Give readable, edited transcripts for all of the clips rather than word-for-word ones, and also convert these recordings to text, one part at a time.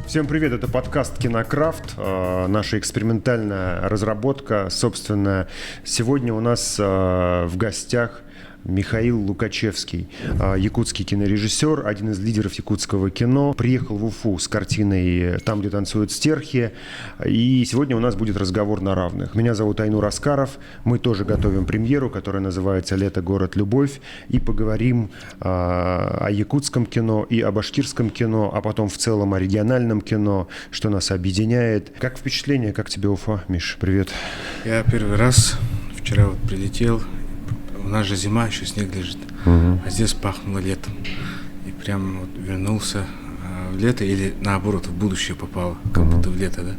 Всем привет, это подкаст «Кинокрафт», наша экспериментальная разработка. Собственно, сегодня у нас в гостях Михаил Лукачевский, якутский кинорежиссер, один из лидеров якутского кино. Приехал в Уфу с картиной «Там, где танцуют стерхи». И сегодня у нас будет разговор на равных. Меня зовут Айнур Аскаров. Мы тоже готовим премьеру, которая называется «Лето, город, любовь». И поговорим о якутском кино и о башкирском кино, а потом в целом о региональном кино, что нас объединяет. Как впечатление? Как тебе Уфа, Миш? Привет. Я первый раз вчера прилетел. У нас же зима, еще снег лежит, а здесь пахнуло летом. И прям вот вернулся в лето или наоборот в будущее попал, как будто в лето, да.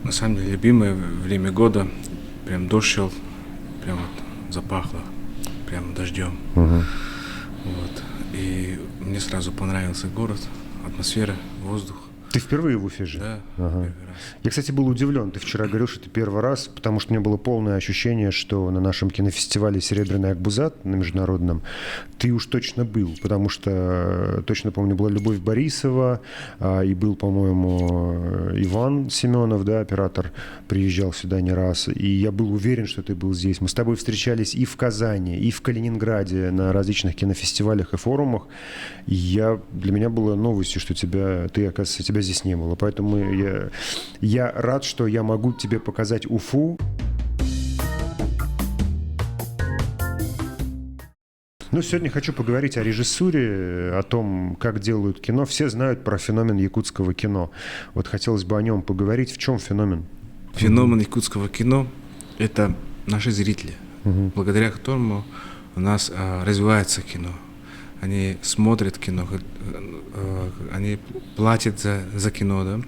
На самом деле любимое время года, прям дождь шел, прям вот запахло, прям дождем. Вот. И мне сразу понравился город, атмосфера, воздух. Ты впервые в Уфе же? Да, ага. первый раз. Я, кстати, был удивлен. Ты вчера говорил, что ты первый раз, потому что у меня было полное ощущение, что на нашем кинофестивале «Серебряный Акбузат» на международном ты уж точно был, потому что, точно помню, была Любовь Борисова, и был, по-моему, Иван Семенов, да, оператор, приезжал сюда не раз, и я был уверен, что ты был здесь. Мы с тобой встречались и в Казани, и в Калининграде на различных кинофестивалях и форумах, и для меня было новостью, что ты, оказывается, тебя здесь не было. Поэтому я рад, что я могу тебе показать Уфу. Ну, сегодня хочу поговорить о режиссуре, о том, как делают кино. Все знают про феномен якутского кино. Вот хотелось бы о нем поговорить. В чем феномен? Феномен якутского кино – это наши зрители, благодаря которому у нас развивается кино. Они смотрят кино, они платят за кино, да.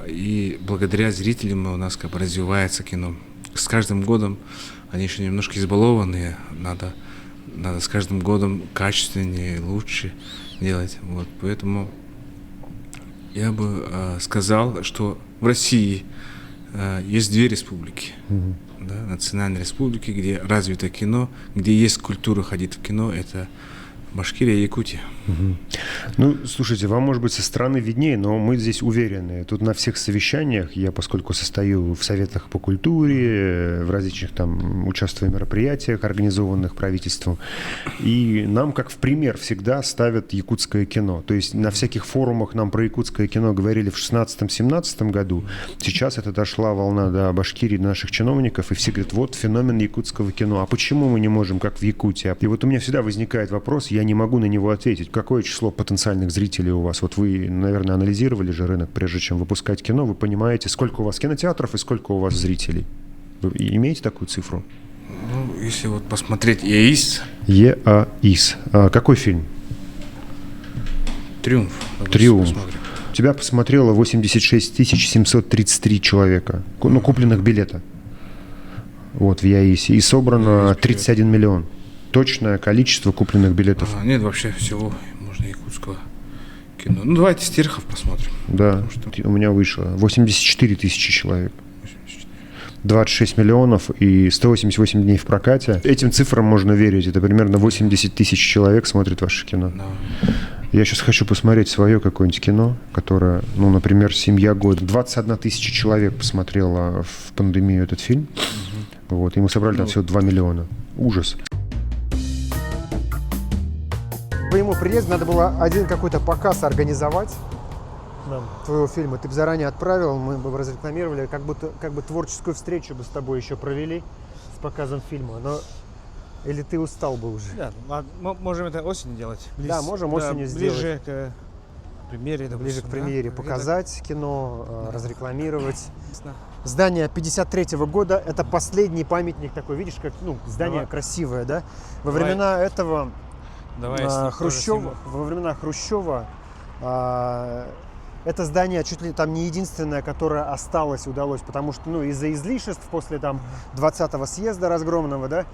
И благодаря зрителям у нас как бы развивается кино. С каждым годом они еще немножко избалованные, надо с каждым годом качественнее, лучше делать. Вот. Поэтому я бы сказал, что в России есть две республики. Да, национальные республики, где развито кино, где есть культура ходить в кино, это Башкирия и Якутия. Ну, слушайте, вам, может быть, со стороны виднее, но мы здесь уверены. Тут на всех совещаниях, я, поскольку состою в советах по культуре, в различных там участвую в мероприятиях, организованных правительством, и нам, как в пример, всегда ставят якутское кино. То есть на всяких форумах нам про якутское кино говорили в 16-17 году. Сейчас это дошла волна до Башкирии, до наших чиновников, и все говорят, вот феномен якутского кино. А почему мы не можем, как в Якутии? И вот у меня всегда возникает вопрос, я не могу на него ответить. Какое число потенциальных зрителей у вас? Вот вы, наверное, анализировали же рынок, прежде чем выпускать кино. Вы понимаете, сколько у вас кинотеатров и сколько у вас зрителей? Вы имеете такую цифру? Ну, если вот посмотреть ЕАИС. ЕАИС. Какой фильм? «Триумф». «Триумф». Тебя посмотрело 86 733 человека, ну, купленных билета. Вот, в ЕАИСе. И собрано 31 миллион. Точное количество купленных билетов. Нет, вообще всего можно якутского кино. Ну, давайте «Стерхов» посмотрим. Да, у меня вышло 84 тысячи человек. 26 миллионов и 188 дней в прокате. Этим цифрам можно верить. Это примерно 80 тысяч человек смотрит ваше кино. Да. Я сейчас хочу посмотреть свое какое-нибудь кино, которое, ну, например, «Семья года». 21 тысяча человек посмотрела в пандемию этот фильм. Вот, и мы собрали там всего 2 миллиона. Ужас. По ему приезду надо было один какой-то показ организовать нам твоего фильма. Ты бы заранее отправил, мы бы разрекламировали, как бы творческую встречу бы с тобой еще провели с показом фильма. Но или ты устал бы уже? Да, можем это осенью делать. Да, можем осенью сделать. Ближе к премьере, допустим, ближе к премьере, да? Показать кино, да. Разрекламировать. Здание 53-го года, это последний памятник такой, видишь, как, ну, здание красивое, да? Во времена этого Хрущева, во времена Хрущева это здание чуть ли там не единственное, которое удалось, потому что, ну, из-за излишеств после там 20-го съезда разгромного, да,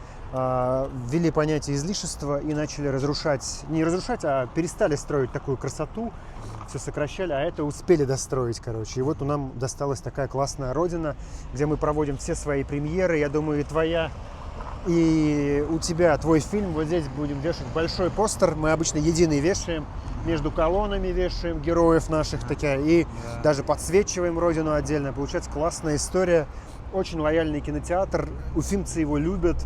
ввели понятие излишества и начали не разрушать, а перестали строить такую красоту, все сокращали, а это успели достроить, короче. И вот нам досталась такая классная родина, где мы проводим все свои премьеры. Я думаю, и твоя, и у тебя твой фильм. Вот здесь будем вешать большой постер. Мы обычно единый вешаем. между колоннами вешаем героев наших такая, и даже подсвечиваем родину отдельно. Получается классная история. Очень лояльный кинотеатр. Уфимцы его любят,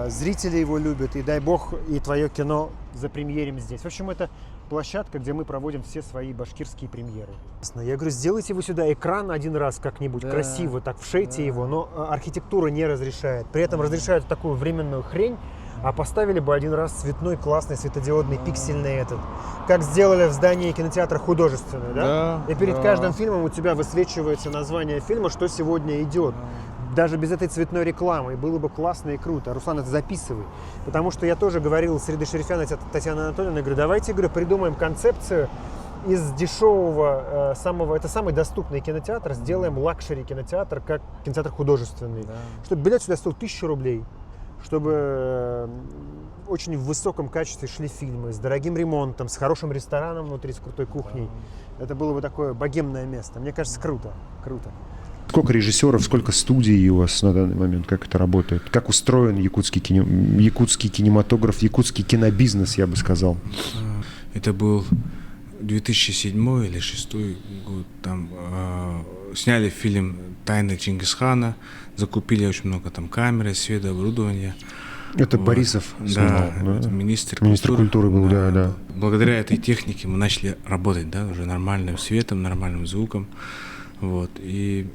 зрители его любят. И дай бог, и твое кино запремьерим здесь. В общем, это площадка, где мы проводим все свои башкирские премьеры. Я говорю, сделайте вы сюда экран один раз как-нибудь, красиво, так вшейте его, но архитектура не разрешает. При этом разрешают такую временную хрень, а поставили бы один раз цветной, классный, светодиодный, пиксельный этот. Как сделали в здании кинотеатра художественный, да? И перед каждым фильмом у тебя высвечивается название фильма, что сегодня идет. Даже без этой цветной рекламы. И было бы классно и круто. Руслан, это записывай. Потому что я тоже говорил с Ридой Шерифян, Татьяной Анатольевной, говорю, давайте, говорю, придумаем концепцию из дешевого, это самый доступный кинотеатр, сделаем лакшери кинотеатр, как кинотеатр художественный. Да. Чтобы билет сюда стоил 1000 рублей. Чтобы очень в высоком качестве шли фильмы, с дорогим ремонтом, с хорошим рестораном внутри, с крутой кухней. Это было бы такое богемное место. Мне кажется, круто. Круто. Сколько режиссеров, сколько студий у вас на данный момент? Как это работает? Как устроен якутский кинематограф, якутский кинобизнес, я бы сказал? Это был 2007 или 2006 год. Там сняли фильм «Тайны Чингисхана», закупили очень много там камер, света, оборудования. Это вот. Борисов снимал, да? Министр культуры был, да. Благодаря этой технике мы начали работать, да, уже нормальным светом, нормальным звуком. Вот. И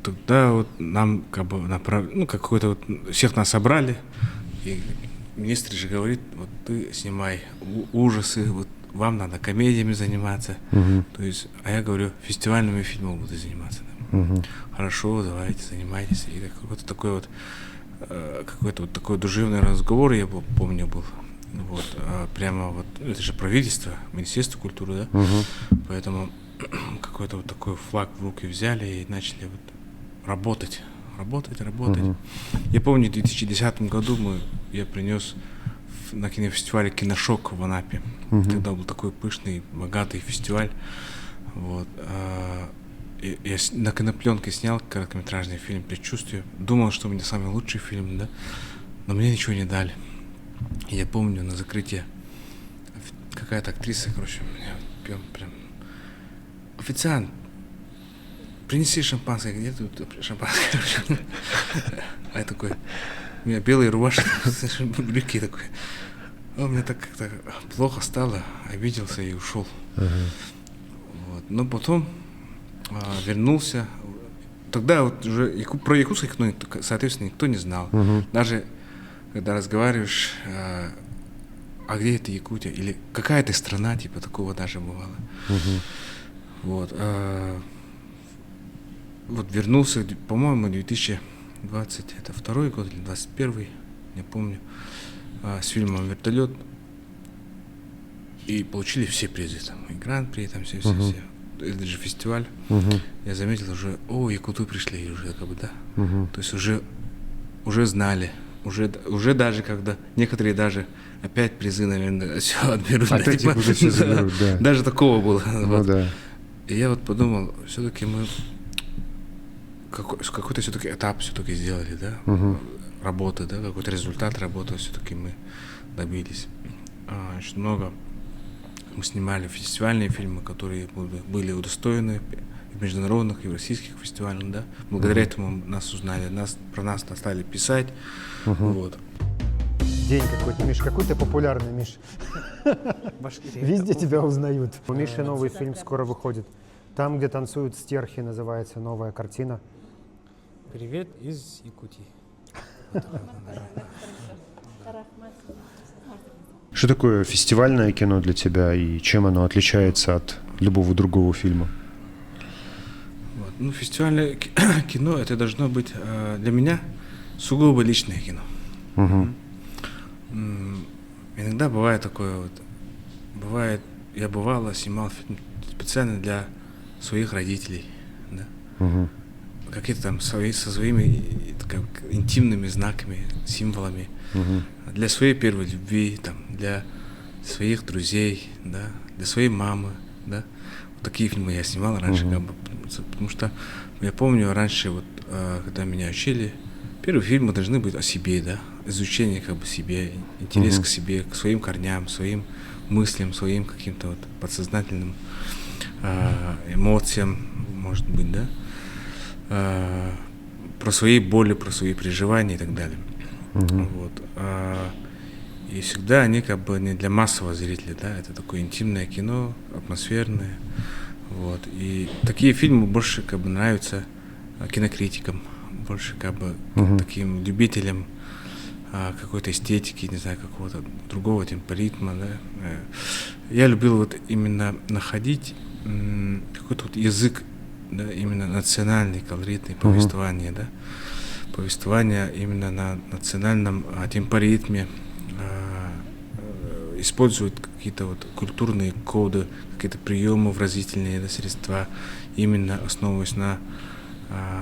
тогда вот нам как бы какой-то вот, всех нас собрали, и министр же говорит, вот ты снимай ужасы, вот вам надо комедиями заниматься. То есть, а я говорю, фестивальными фильмами буду заниматься. Хорошо, давайте, занимайтесь. И какой-то вот такой душевный разговор, я помню, был. Вот, прямо вот, это же правительство, Министерство культуры, да? Поэтому какой-то вот такой флаг в руки взяли и начали вот работать. Я помню, в 2010 году я принес на кинофестивале «Киношок» в Анапе. Тогда был такой пышный, богатый фестиваль. Вот. Я на кинопленке снял короткометражный фильм «Предчувствие». Думал, что у меня самый лучший фильм, да? Но мне ничего не дали. И я помню, на закрытие какая-то актриса, короче, меня прям... Официант, принеси шампанское. Где тут шампанское? А я такой, у меня белые рубашки, брюки такой. Он мне так как-то плохо стало, обиделся и ушел. Вот. Но потом вернулся. Тогда вот уже про якутское кино, соответственно, никто не знал. Даже когда разговариваешь, а где это Якутия? Или какая-то страна, типа такого даже бывало. Вот. Вот вернулся, по-моему, 2022 год или 2021, не помню, с фильмом «Вертолет». И получили все призы, там, и гран-при, там все. Это же фестиваль. Я заметил уже, якуты пришли, и уже как бы, да. То есть уже знали, уже даже когда некоторые даже опять призы, наверное, все отберут. Опять типа, все заберут, да. Даже такого было. Вот. Да. И я вот подумал, все-таки мы какой-то все-таки этап все-таки сделали, да, работы, да, какой-то результат работы все-таки мы добились. Очень много мы снимали фестивальные фильмы, которые были удостоены в международных и в российских фестивалях, да. Благодаря этому нас узнали, про нас стали писать, вот. День какой-то, Миш, какой ты популярный, Миш. Везде тебя узнают. У Миши новый фильм скоро выходит. Там, где танцуют стерхи, называется новая картина. Привет из Якутии. Что такое фестивальное кино для тебя и чем оно отличается от любого другого фильма? Вот. Ну, фестивальное кино это должно быть для меня сугубо личное кино. Иногда бывает такое вот. Я снимал фильм специально для своих родителей, да? Какие-то там со своими интимными знаками, символами, для своей первой любви, там, для своих друзей, да, для своей мамы, да. Вот такие фильмы я снимал раньше, как бы, потому что я помню раньше, вот, когда меня учили, первые фильмы должны быть о себе, да, изучение как бы себе, интерес к себе, к своим корням, своим мыслям, своим каким-то вот подсознательным эмоциям, может быть, да, про свои боли, про свои переживания и так далее. Вот. И всегда они как бы не для массового зрителя, да, это такое интимное кино, атмосферное. Вот. И такие фильмы больше как бы нравятся кинокритикам, больше как бы таким любителям какой-то эстетики, не знаю, какого-то другого темпоритма, да. Я любил вот именно находить какой-то вот язык, да, именно национальный, колоритный повествование, да, повествование именно на национальном темпоритме, используют какие-то вот культурные коды, какие-то приемы выразительные, да, средства, именно основываясь на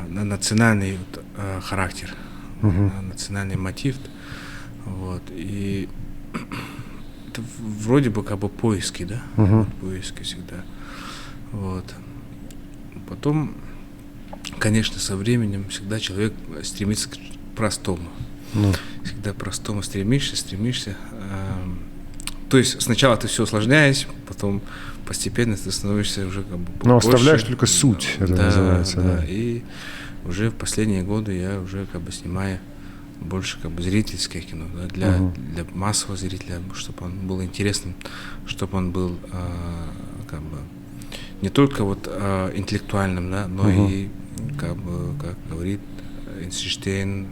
национальный вот, характер, на национальный мотив. Вот. И это вроде бы как бы поиски, да, вот, поиски всегда. Вот. Потом, конечно, со временем всегда человек стремится к простому. Всегда к простому стремишься. То есть сначала ты все усложняешь, потом постепенно ты становишься уже как бы но больше. оставляешь только суть, это называется. Да. И уже в последние годы я уже как бы снимаю больше как бы зрительское кино, да, для массового зрителя, чтобы он был интересным, чтобы он был как бы не только вот интеллектуальным, да, но и как бы, как говорит Эйнштейн,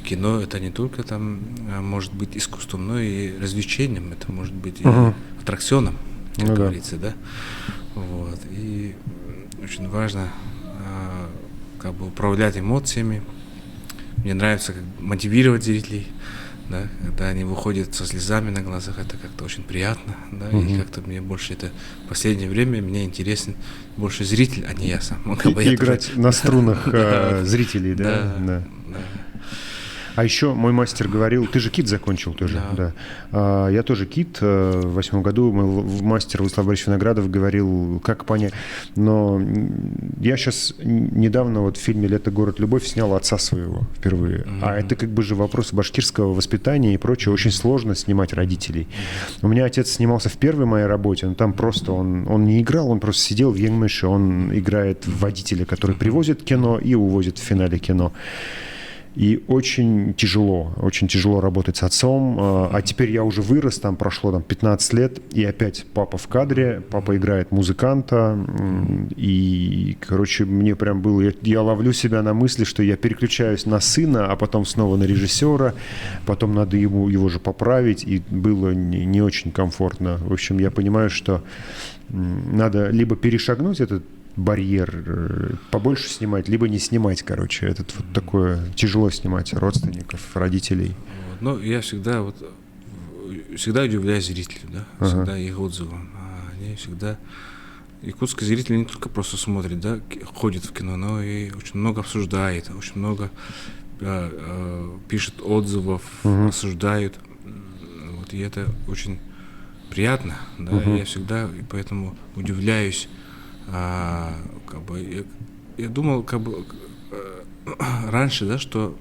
кино это не только там может быть искусством, но и развлечением, это может быть и аттракционом, как говорится, да. Вот. И очень важно как бы управлять эмоциями. Мне нравится как мотивировать зрителей, да, когда они выходят со слезами на глазах, это как-то очень приятно, да, и как-то мне больше это в последнее время мне интересен больше зритель, а не я сам. Играть на струнах зрителей, да. А еще мой мастер говорил, ты же КИТ закончил тоже, да. Я тоже КИТ в 2008 году, мастер Владислав Борисович Виноградов говорил, как понять. Но я сейчас недавно вот в фильме «Лето, город, любовь» снял отца своего впервые. А это как бы же вопрос башкирского воспитания и прочее. Очень сложно снимать родителей. У меня отец снимался в первой моей работе, но там просто он не играл, он просто сидел в Янгмыше, он играет водителя, который привозит кино и увозит в финале кино. И очень тяжело работать с отцом. А теперь я уже вырос, там прошло 15 лет, и опять папа в кадре, папа играет музыканта. И, короче, мне прям было... Я ловлю себя на мысли, что я переключаюсь на сына, а потом снова на режиссера, потом надо его же поправить, и было не очень комфортно. В общем, я понимаю, что надо либо перешагнуть этот барьер, побольше снимать, либо не снимать, короче. Это вот такое, тяжело снимать родственников, родителей. Вот. Ну, я всегда удивляюсь зрителю, да, всегда их отзывам. Они всегда... Якутские зрители не только просто смотрят, да, ходят в кино, но и очень много обсуждают, очень много пишут отзывов, осуждают. Вот, и это очень приятно, да, я всегда и поэтому удивляюсь. Как бы, я думал, как бы раньше, да, что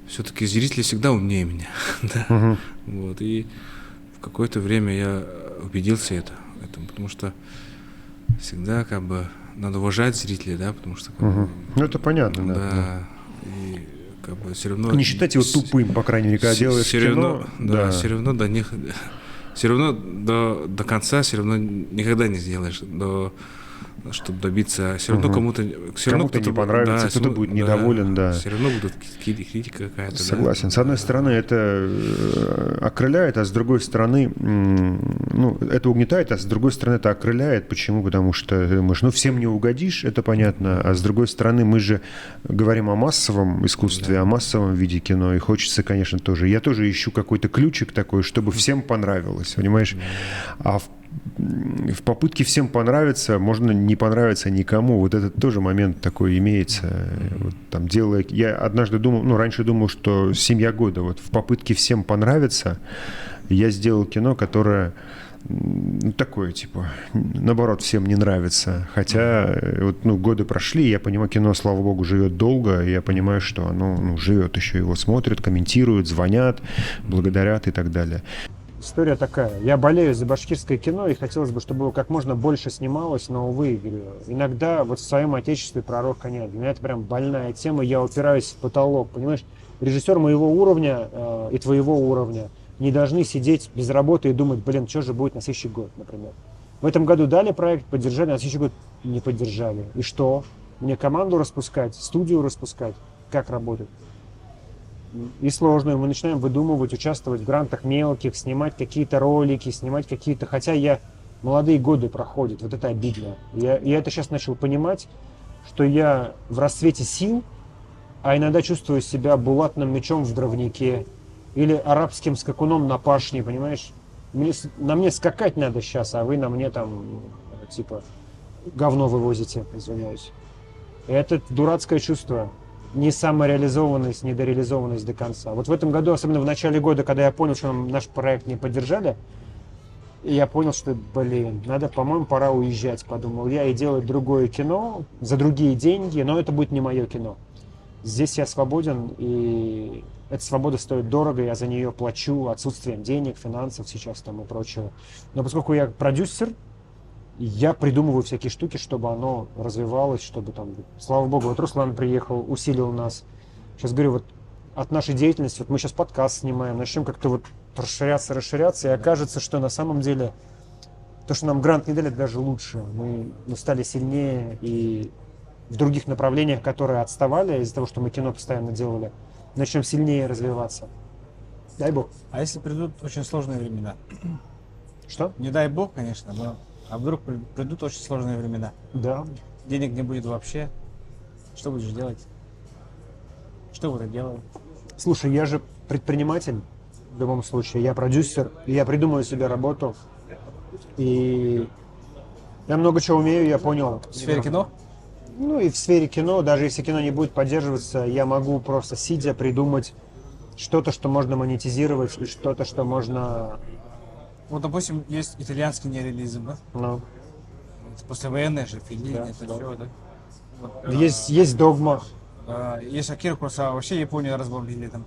все-таки зрители всегда умнее меня, да, вот, и в какое-то время я убедился этому, потому что всегда как бы надо уважать зрителей, да, потому что как бы, ну это понятно, да, и как бы все равно не считать его тупым, по крайней мере, когда делаешь кино, все равно до них. Все равно до конца все равно никогда не сделаешь, чтобы добиться. Все равно кому-то не понравится, кто-то будет недоволен, да. Все равно будут критика какая-то. Согласен. Да? С одной стороны, это окрыляет, а с другой стороны, ну, это угнетает, а с другой стороны, это окрыляет. Почему? Потому что ты думаешь, ну, всем не угодишь, это понятно. А с другой стороны, мы же говорим о массовом искусстве, о массовом виде кино, и хочется, конечно, тоже. Я тоже ищу какой-то ключик такой, чтобы всем понравилось, понимаешь? А в попытке всем понравиться можно не понравиться никому. Вот этот тоже момент такой имеется. Вот, там, я однажды думал, ну, раньше думал, что «Семья года». Вот в попытке всем понравиться я сделал кино, которое такое, типа, наоборот, всем не нравится. Хотя вот, ну, годы прошли, я понимаю, кино, слава богу, живет долго, и я понимаю, что оно живет, еще его смотрят, комментируют, звонят, благодарят и так далее. История такая. Я болею за башкирское кино, и хотелось бы, чтобы его как можно больше снималось, но, увы, говорю, иногда вот в своем отечестве пророка нет. Для меня это прям больная тема, я упираюсь в потолок, понимаешь? Режиссер моего уровня и твоего уровня не должны сидеть без работы и думать, блин, что же будет на следующий год, например. В этом году дали проект, поддержали, а на следующий год не поддержали. И что? Мне команду распускать, студию распускать? Как работать? И сложно, мы начинаем выдумывать, участвовать в грантах мелких, снимать какие-то ролики, снимать какие-то... Хотя молодые годы проходят, вот это обидно. Я это сейчас начал понимать, что я в расцвете сил, а иногда чувствую себя булатным мечом в дровнике или арабским скакуном на пашне, понимаешь? На мне скакать надо сейчас, а вы на мне там, типа, говно вывозите, извиняюсь. Это дурацкое чувство. Не самореализованность, недореализованность до конца. Вот в этом году, особенно в начале года, когда я понял, что наш проект не поддержали, я понял, что, блин, надо, по-моему, пора уезжать, подумал я, и делать другое кино за другие деньги, но это будет не мое кино. Здесь я свободен, и эта свобода стоит дорого, я за нее плачу отсутствием денег, финансов сейчас там и прочего. Но поскольку я продюсер, я придумываю всякие штуки, чтобы оно развивалось, чтобы там, слава богу, вот Руслан приехал, усилил нас. Сейчас говорю, вот от нашей деятельности, вот мы сейчас подкаст снимаем, начнем как-то вот расширяться, и окажется, что на самом деле то, что нам грант не дали, это даже лучше. Мы стали сильнее, и в других направлениях, которые отставали из-за того, что мы кино постоянно делали, начнем сильнее развиваться. Дай бог. А если придут очень сложные времена? Что? Не дай бог, конечно, но а вдруг придут очень сложные времена? Да. Денег не будет вообще. Что будешь делать? Что вы делаете? Слушай, я же предприниматель в любом случае. Я продюсер, и я придумываю себе работу. И я много чего умею, я понял. В сфере кино? Ну и в сфере кино, даже если кино не будет поддерживаться, я могу просто сидя придумать что-то, что можно монетизировать, и что-то, что можно... Вот, допустим, есть итальянский неореализм, да? Ну, Это послевоенное же, Феллини, Да, это да. все, да? Вот, есть догма. есть Акира Куросава, вообще Японию разбомбили там.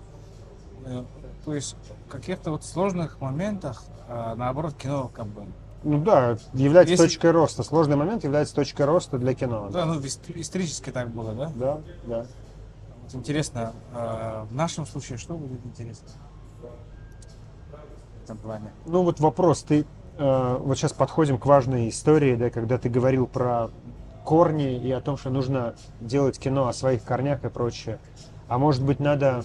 То есть в каких-то вот сложных моментах, наоборот, кино как бы... Ну да, является Если- точкой роста. Сложный момент является точкой роста для кино. Да, ну исторически так было, да? Да, да. Вот интересно, в нашем случае что будет интересно? В этом плане. Ну вот вопрос, ты вот сейчас подходим к важной истории, да, когда ты говорил про корни и о том, что нужно делать кино о своих корнях и прочее. А может быть, надо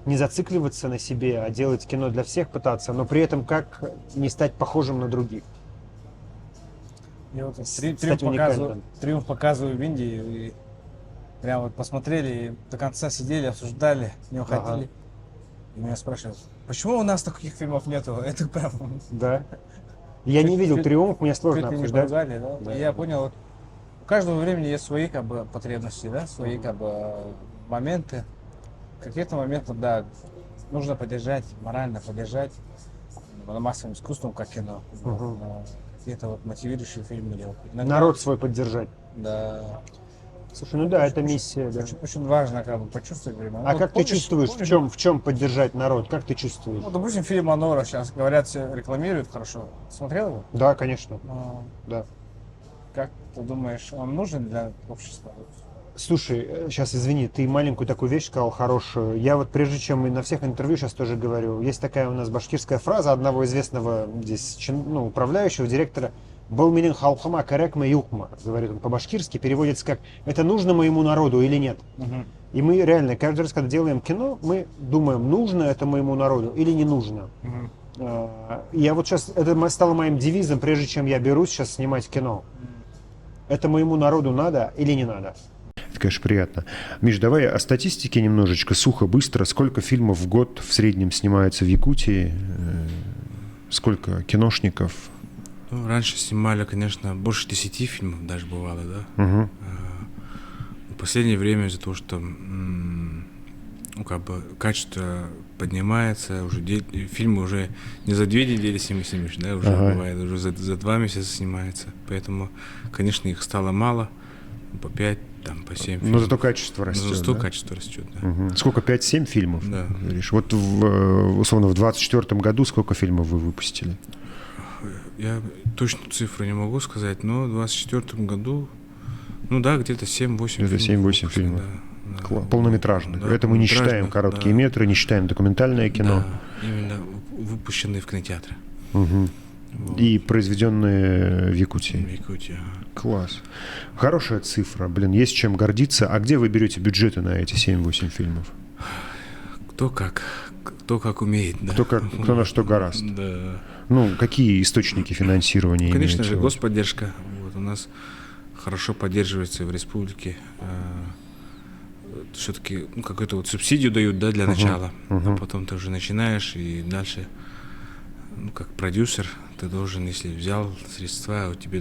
не зацикливаться на себе, а делать кино для всех пытаться, но при этом как не стать похожим на других. Я вот Стать триумф уникальным. показываю в Индии, и прям вот посмотрели, и до конца сидели, обсуждали, не уходили. И меня спрашивают, почему у нас таких фильмов нету? Это прям... Да. Я не видел «Триумф», мне сложно чуть ли не обсуждать. поругали, да? Да. И я понял, вот, у каждого времени есть свои как бы потребности, да, свои как бы моменты. В каких-то моментах, да, нужно поддержать, морально поддержать массовым искусством, как кино. Мгм. Какие-то вот мотивирующие фильмы делать. Иногда- Народ свой поддержать. Да. Слушай, ну да, это миссия, да. Очень важно как бы почувствовать время. А Вот как помнишь- ты чувствуешь, помнишь, в чем поддержать народ? Как ты чувствуешь? Ну, допустим, фильм Анора сейчас говорят, все рекламируют хорошо. Смотрел его? Да, конечно, Ну, да. как ты думаешь, он нужен для общества? Слушай, сейчас извини, ты маленькую такую вещь сказал хорошую. Я вот прежде чем и на всех интервью сейчас тоже говорю, есть такая у нас башкирская фраза одного известного здесь управляющего, директора. «Был менен халхама карекма юхма», говорит он по-башкирски, переводится как «это нужно моему народу или нет?». И мы реально каждый раз, когда делаем кино, мы думаем, нужно это моему народу или не нужно. Я вот сейчас, это стало моим девизом, прежде чем я берусь сейчас снимать кино. Это моему народу надо или не надо? Это, конечно, приятно. Миш, давай о статистике немножечко, сухо, быстро. Сколько фильмов в год в среднем снимается в Якутии? Сколько киношников? Ну, раньше снимали, конечно, больше 10 фильмов даже бывало, да. Угу. В последнее время из-за того, что ну, как бы качество поднимается, уже фильмы уже не за 2 недели снимешь, да, уже бывает, уже за 2 месяца снимается. Поэтому, конечно, их стало мало, по 5, там по 7 Но фильмов. зато качество растет. Но зато да? качество растет, да. Сколько, 5-7 фильмов? Да. Говоришь? Вот, условно, в 2024 году сколько фильмов вы выпустили? Я точную цифру не могу сказать, но в 2024 году, ну да, где-то 7-8 Где-то фильмов. 7-8 фильмов. Да. Полнометражных. Да, Это мы не считаем полнометражных, короткие да. метры, не считаем документальное кино. Да, именно выпущенные в кинотеатре. Мгм. Вот. И произведенные в В Якутии. Якутии. Класс. Хорошая цифра. Блин, есть чем гордиться. А где вы берете бюджеты на эти 7-8 фильмов? Кто как умеет, да. Кто на что гораст. Да. Ну, какие источники финансирования Конечно имеются же, у вас? господдержка. Вот у нас хорошо поддерживается в республике. Все-таки какую-то вот субсидию дают, да, для начала. А потом ты уже начинаешь, и дальше, как продюсер, ты должен, если взял средства, тебе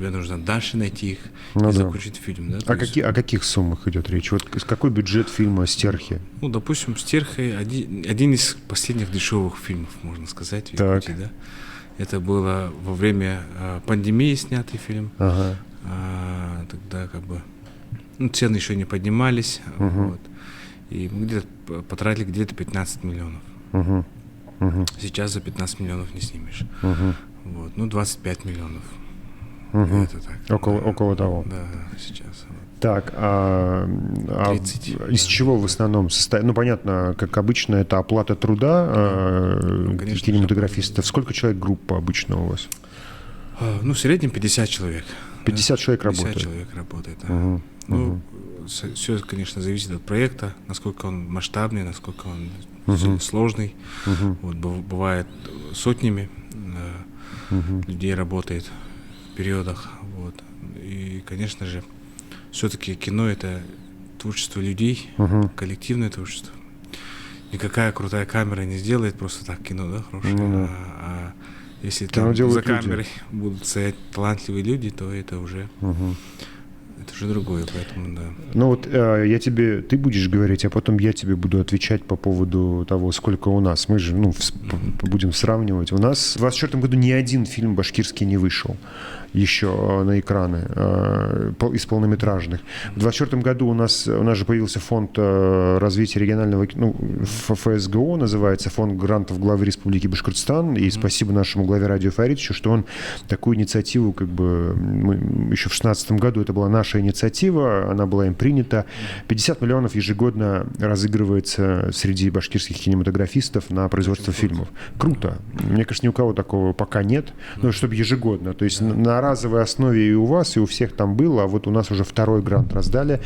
нужно дальше найти их Ну и да. закончить фильм. Да? То есть, О каких суммах идет речь? Вот какой бюджет фильма «Стерхи»? допустим, «Стерхи» один из последних дешевых фильмов, можно сказать, в Так. Якутии, да. Это было во время пандемии снятый фильм. Ага. Тогда цены еще не поднимались. Вот. И мы где-то потратили где-то 15 миллионов. Угу. Угу. Сейчас за 15 миллионов не снимешь. Угу. Вот. 25 миллионов. Угу. Это так. Около того. Да, сейчас. Вот. Так, 30, из да. чего в основном состоит? Ну, понятно, как обычно, это оплата труда конечно, кинематографистов. Сколько человек группа обычно у вас? В среднем 50 человек. 50 человек 50 работает? человек работает, да. Мгм. Ну, все, конечно, зависит от проекта, насколько он масштабный, насколько он сложный. Вот, бывает сотнями людей работает в периодах. Вот. И, конечно же, все-таки кино — это творчество людей, коллективное творчество. Никакая крутая камера не сделает просто так кино, да, хорошее. А если Кино там делают за люди. камерой будут стоять талантливые люди, то это уже другое, поэтому да. Ну вот ты будешь говорить, а потом я тебе буду отвечать по поводу того, сколько у нас. Мы же будем сравнивать. У нас в 2024 году ни один фильм башкирский не вышел еще на экраны из полнометражных. В 2024 году у нас же появился фонд развития регионального, ФСГО называется, фонд грантов главы Республики Башкортостан. И спасибо нашему главе Радио Фаридовичу, что он такую инициативу, мы еще в 2016 году, это была наша инициатива, она была им принята. 50 миллионов ежегодно разыгрывается среди башкирских кинематографистов на производство фильмов. Круто. Мне кажется, ни у кого такого пока нет, но чтобы ежегодно. То есть на разовой основе и у вас, и у всех там было, а вот у нас уже второй грант раздали.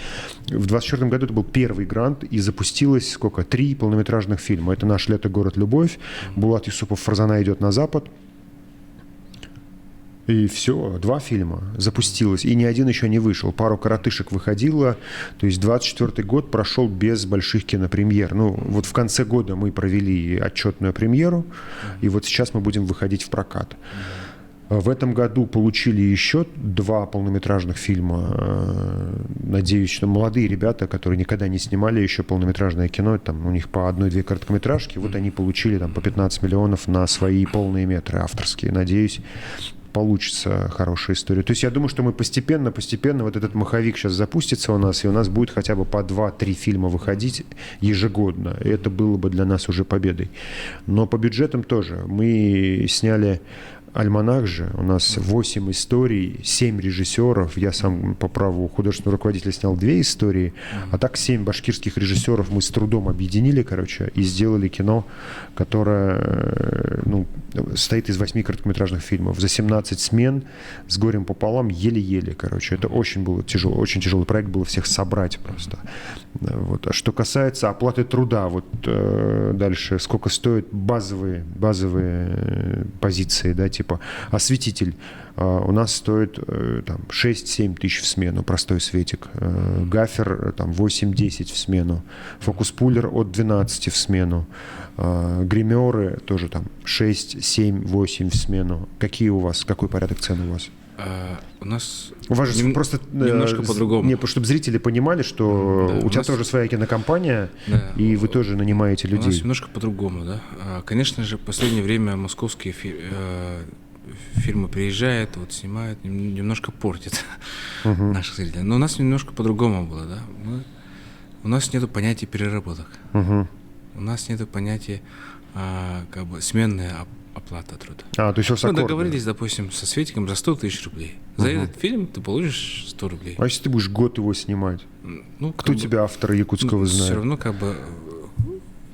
В 2024 году это был первый грант, и запустилось 3 полнометражных фильма. Это «Наш лето. Город. Любовь», Булат Юсупов «Фарзана идет на запад». И все, 2 фильма запустилось, и ни один еще не вышел. Пару коротышек выходило, то есть 24 год прошел без больших кинопремьер. Вот в конце года мы провели отчетную премьеру, и вот сейчас мы будем выходить в прокат. В этом году получили еще 2 полнометражных фильма. Надеюсь, что молодые ребята, которые никогда не снимали еще полнометражное кино, там у них по 1-2 короткометражки, вот они получили там по 15 миллионов на свои полные метры авторские. Надеюсь, получится хорошая история. То есть я думаю, что мы постепенно вот этот маховик сейчас запустится у нас, и у нас будет хотя бы по 2-3 фильма выходить ежегодно. И это было бы для нас уже победой. Но по бюджетам тоже. Мы сняли «Альманах» же, у нас 8 историй, 7 режиссеров, я сам по праву художественного руководителя снял 2 истории, а так 7 башкирских режиссеров мы с трудом объединили, и сделали кино, которое состоит из 8 короткометражных фильмов. За 17 смен с горем пополам еле-еле, Это очень было тяжело, очень тяжелый проект было всех собрать просто. Вот. А что касается оплаты труда, дальше, сколько стоят базовые позиции, да, типа осветитель у нас стоит 6-7 тысяч в смену, простой светик. Гафер 8-10 в смену. Фокус-пулер от 12 в смену. Гримеры тоже 6, 7, 8 в смену. Какой порядок цен у вас? У вас же просто немножко по-другому. Чтобы зрители понимали, что у тебя тоже своя кинокомпания, и вы тоже нанимаете людей. У нас немножко по-другому, да. Конечно же, в последнее время московские фильмы приезжают, вот снимают, немножко портят наших зрителей. Но у нас немножко по-другому было, да. У нас нету понятия переработок. У нас нету понятия как бы сменная оплата труда. То есть у вас Мы аккорды. договорились, допустим, со Светиком за 100 тысяч рублей. За этот фильм ты получишь 100 рублей. А если ты будешь год его снимать? Ну, Кто тебя, автора якутского, Все знает? равно как бы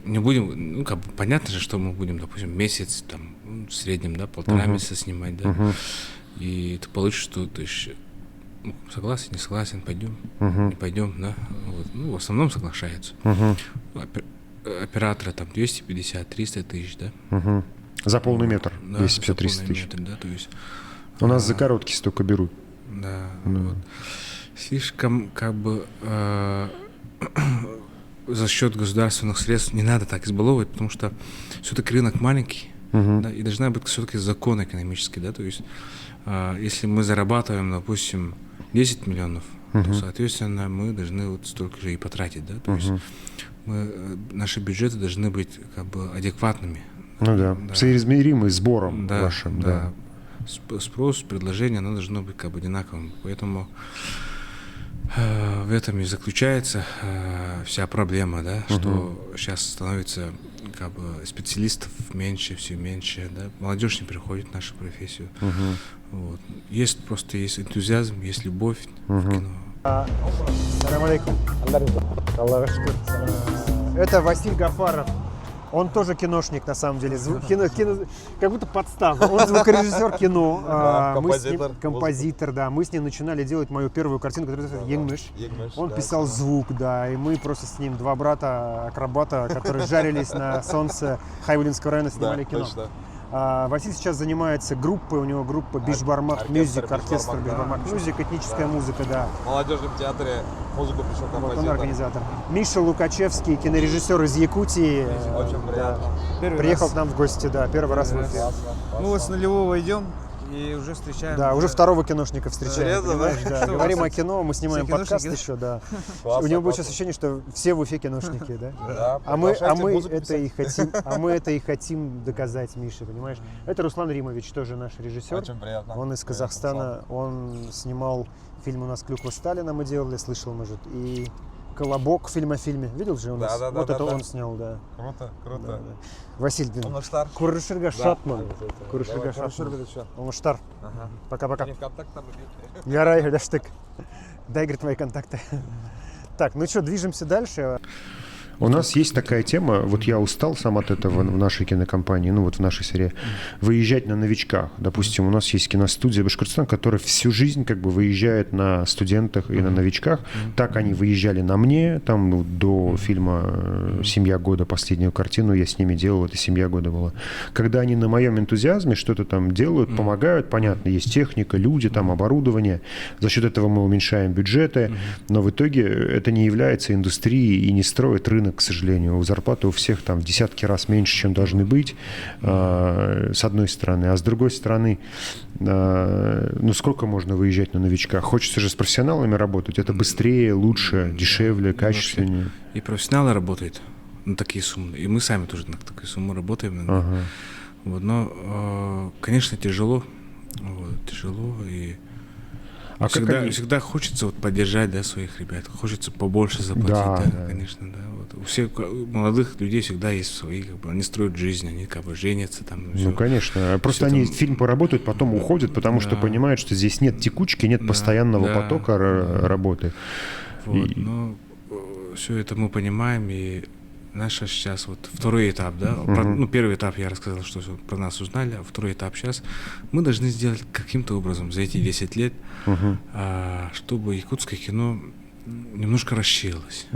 не будем, ну как бы понятно же, что мы будем, допустим, месяц, там, в среднем, да, полтора месяца снимать, да, и ты получишь 100 тысяч. Ну, согласен, не согласен, пойдем, не пойдем, да, вот. Ну, в основном соглашаются. Оператора там 250-300 тысяч, да. За полный метр, Да, 250-300 за полный тысяч. метр, да, то есть, У нас за короткий столько берут. да, вот. Слишком как бы за счет государственных средств не надо так избаловывать, потому что все-таки рынок маленький, да, и должна быть все-таки закон экономический, да, то есть если мы зарабатываем, допустим, 10 миллионов, то, соответственно, мы должны вот столько же и потратить, да, то есть наши бюджеты должны быть как бы адекватными. Ну да, соизмеримый с сбором Да, вашим, да. Спрос, предложение, оно должно быть как бы одинаковым, поэтому в этом и заключается вся проблема, да, что сейчас становится как бы специалистов меньше, все меньше, да, молодежь не приходит в нашу профессию. Вот. Есть энтузиазм, есть любовь в кино. Салам алейкум. Аллаху шукр. Это Василь Гафаров. Он тоже киношник, на самом деле. Как будто подстава. Он звукорежиссер кино. Композитор, да. Мы с ним начинали делать мою первую картину, которая называется «Еңмиш». Он писал звук, да. И мы просто с ним, два брата-акробата, которые жарились на солнце Хайвулинского района, снимали кино. Василий сейчас занимается группой, у него группа Бишбармак Мюзик, оркестр Бишбармак Мюзик, этническая музыка, да. В молодежном театре музыку пишет Вот композитор. он организатор. Миша Лукачевский, кинорежиссер из Якутии. Очень приятно. Приехал к нам в гости, да, первый раз в эфир. Мы вот с нулевого идем и уже встречаем. Да, уже второго киношника встречаем, Серьезно, понимаешь, да? да. Что у Говорим вас о кино, мы снимаем все подкаст киношники, еще, да. Классно, У него будет классно. ощущение, что все в Уфе киношники, да. Да, А мы приглашайте музыку это и писать. хотим, доказать, Мише, понимаешь? Это Руслан Римович, тоже наш режиссер. Очень приятно. Он из Казахстана, он снимал фильм у нас «Клюква Сталина» мы делали, слышал, может, и «Колобок», фильм о фильме. Видел же у нас? Да, Вот это да. он снял, да. Круто, круто. Да. Василь, Алмаштар. Курышырга шатман. Курышырга Давай, шатман. всё. Алмаштар. Ага. Пока-пока. Они в контактах были. Ярай, даштык. Дай, говорит, мои контакты. Так, ну что, движемся дальше. У нас есть такая тема, вот я устал сам от этого в нашей кинокомпании, ну вот в нашей серии, выезжать на новичках. Допустим, у нас есть киностудия Башкортостан, которая всю жизнь как бы выезжает на студентах и на новичках. Так они выезжали на мне, там ну, до фильма «Семья года», последнюю картину я с ними делал, это «Семья года» была. Когда они на моем энтузиазме что-то там делают, помогают, понятно, есть техника, люди, там оборудование, за счет этого мы уменьшаем бюджеты, но в итоге это не является индустрией и не строит рынок, к сожалению. Зарплаты у всех там в десятки раз меньше, чем должны быть, с одной стороны. А с другой стороны, ну сколько можно выезжать на новичках? Хочется же с профессионалами работать. Это быстрее, лучше, дешевле, качественнее. И профессионалы работают на такие суммы, и мы сами тоже на такие суммы работаем. Ага. Вот, но, конечно, тяжело. Вот, тяжело, и А всегда хочется вот поддержать, да, своих ребят, хочется побольше заплатить, Да. конечно, да. Вот. У всех молодых людей всегда есть свои, как бы, они строят жизнь, они как бы женятся там. Ну, всё. конечно. Просто Всё они там- фильм поработают, потом уходят, потому что Да. понимают, что здесь нет текучки, нет Да, постоянного да, потока работы. Вот, И- но все это мы понимаем, и наша сейчас вот второй этап, да, ну, первый этап я рассказал, что всё про нас узнали, а второй этап сейчас мы должны сделать каким-то образом за эти 10 лет, чтобы якутское кино немножко расширилось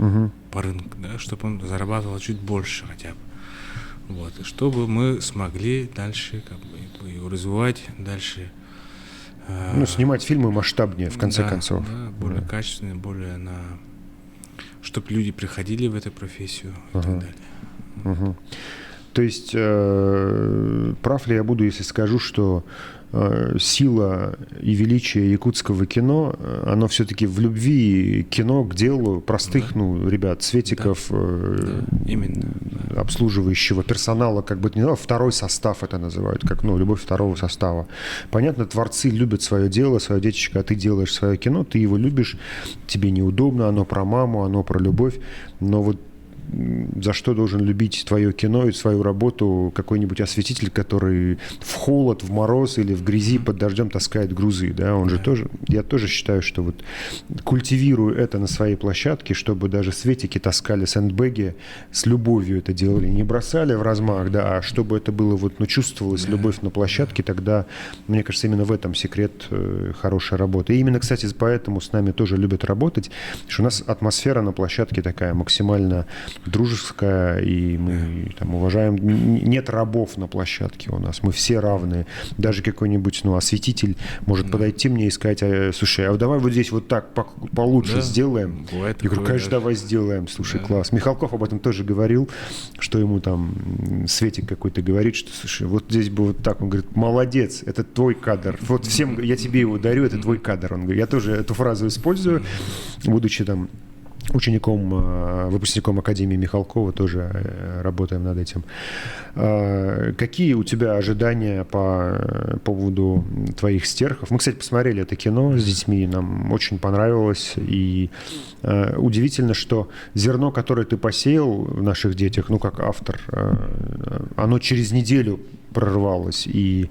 по рынку, да, чтобы он зарабатывал чуть больше хотя бы. Вот, и чтобы мы смогли дальше как бы его развивать, дальше Ну, снимать фильмы масштабнее, в конце да, концов. да, более качественные, более чтобы люди приходили в эту профессию и так далее. То есть, прав ли я буду, если скажу, что сила и величие якутского кино, оно все-таки в любви кино к делу простых, ну, ребят, Светиков, Да, именно. Да. обслуживающего персонала, как бы это ни было, второй состав это называют, как, ну, любовь второго состава. Понятно, творцы любят свое дело, свое детище, а ты делаешь свое кино, ты его любишь, тебе неудобно, оно про маму, оно про любовь, но вот за что должен любить твое кино и свою работу какой-нибудь осветитель, который в холод, в мороз или в грязи под дождем таскает грузы, да, он же тоже, я тоже считаю, что вот культивирую это на своей площадке, чтобы даже светики таскали сэндбэги, с любовью это делали, не бросали в размах, да, а чтобы это было вот, ну, чувствовалась любовь на площадке, тогда, мне кажется, именно в этом секрет хорошей работы. И именно, кстати, поэтому с нами тоже любят работать, что у нас атмосфера на площадке такая максимально дружеская, и мы там уважаем. Нет рабов на площадке у нас, мы все равные. Даже какой-нибудь, ну, осветитель может подойти мне и сказать: слушай, а давай вот здесь вот так получше сделаем. Бывает Я говорю, конечно, давай сделаем. Слушай, класс. Михалков об этом тоже говорил, что ему там Светик какой-то говорит, что, слушай, вот здесь бы вот так. Он говорит, молодец, это твой кадр. Вот всем, я тебе его дарю, это твой кадр. Он говорит, я тоже эту фразу использую, будучи там учеником, выпускником Академии Михалкова, тоже работаем над этим. Какие у тебя ожидания по поводу твоих стерхов? Мы, кстати, посмотрели это кино с детьми, нам очень понравилось. И удивительно, что зерно, которое ты посеял в наших детях, ну, как автор, оно через неделю прорвалось. И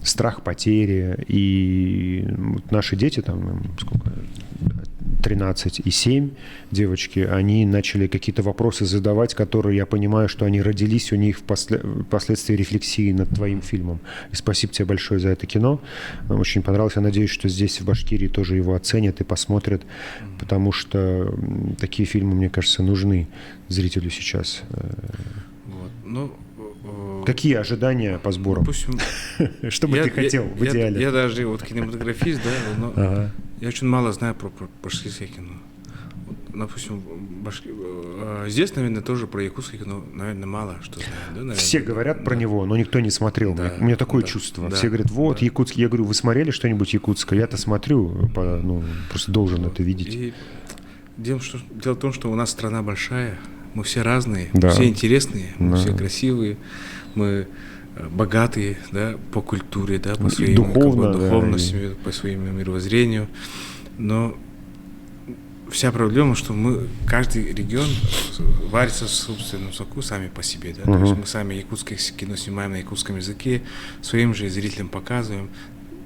страх потери, и наши дети, там, сколько, 13 и 7 девочки, они начали какие-то вопросы задавать, которые, я понимаю, что они родились у них впоследствии рефлексии над твоим фильмом. И спасибо тебе большое за это кино. Нам очень понравилось. Я надеюсь, что здесь, в Башкирии, тоже его оценят и посмотрят, потому что такие фильмы, мне кажется, нужны зрителю сейчас. Вот. Ну, какие ожидания по сборам? допустим, Что бы ты хотел в идеале? Я даже вот кинематографист, да, но я очень мало знаю про башкирское кино. Вот, допустим, здесь, наверное, тоже про якутское кино, наверное, мало что знаю. Да, наверное? Все говорят про него, но никто не смотрел. Да, У меня такое да, чувство. да, Все говорят, вот, да. якутский. Я говорю, вы смотрели что-нибудь якутское? Я-то смотрю, ну, просто должен это видеть. И дело в том, что у нас страна большая, мы все разные, Да. все интересные, мы Да. все красивые, мы богатые, да, по культуре, да, по своим Духовно, духовности, по своему мировоззрению. Но вся проблема, что мы, каждый регион варится в собственном соку сами по себе. Да? То есть мы сами якутское кино снимаем на якутском языке, своим же зрителям показываем,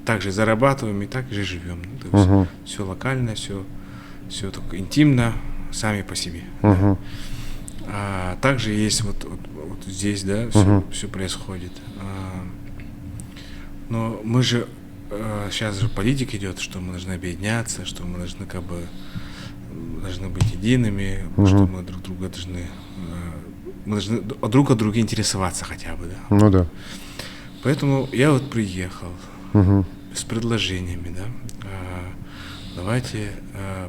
также зарабатываем и так же живем. Да? То есть все локально, все только интимно, сами по себе. Да? А также есть вот здесь, да, все происходит. Но мы же сейчас же политика идет, что мы должны объединяться, что мы должны должны быть едиными, что мы друг друга должны друг от друга интересоваться хотя бы, да. Ну да. Поэтому я вот приехал с предложениями, да. Давайте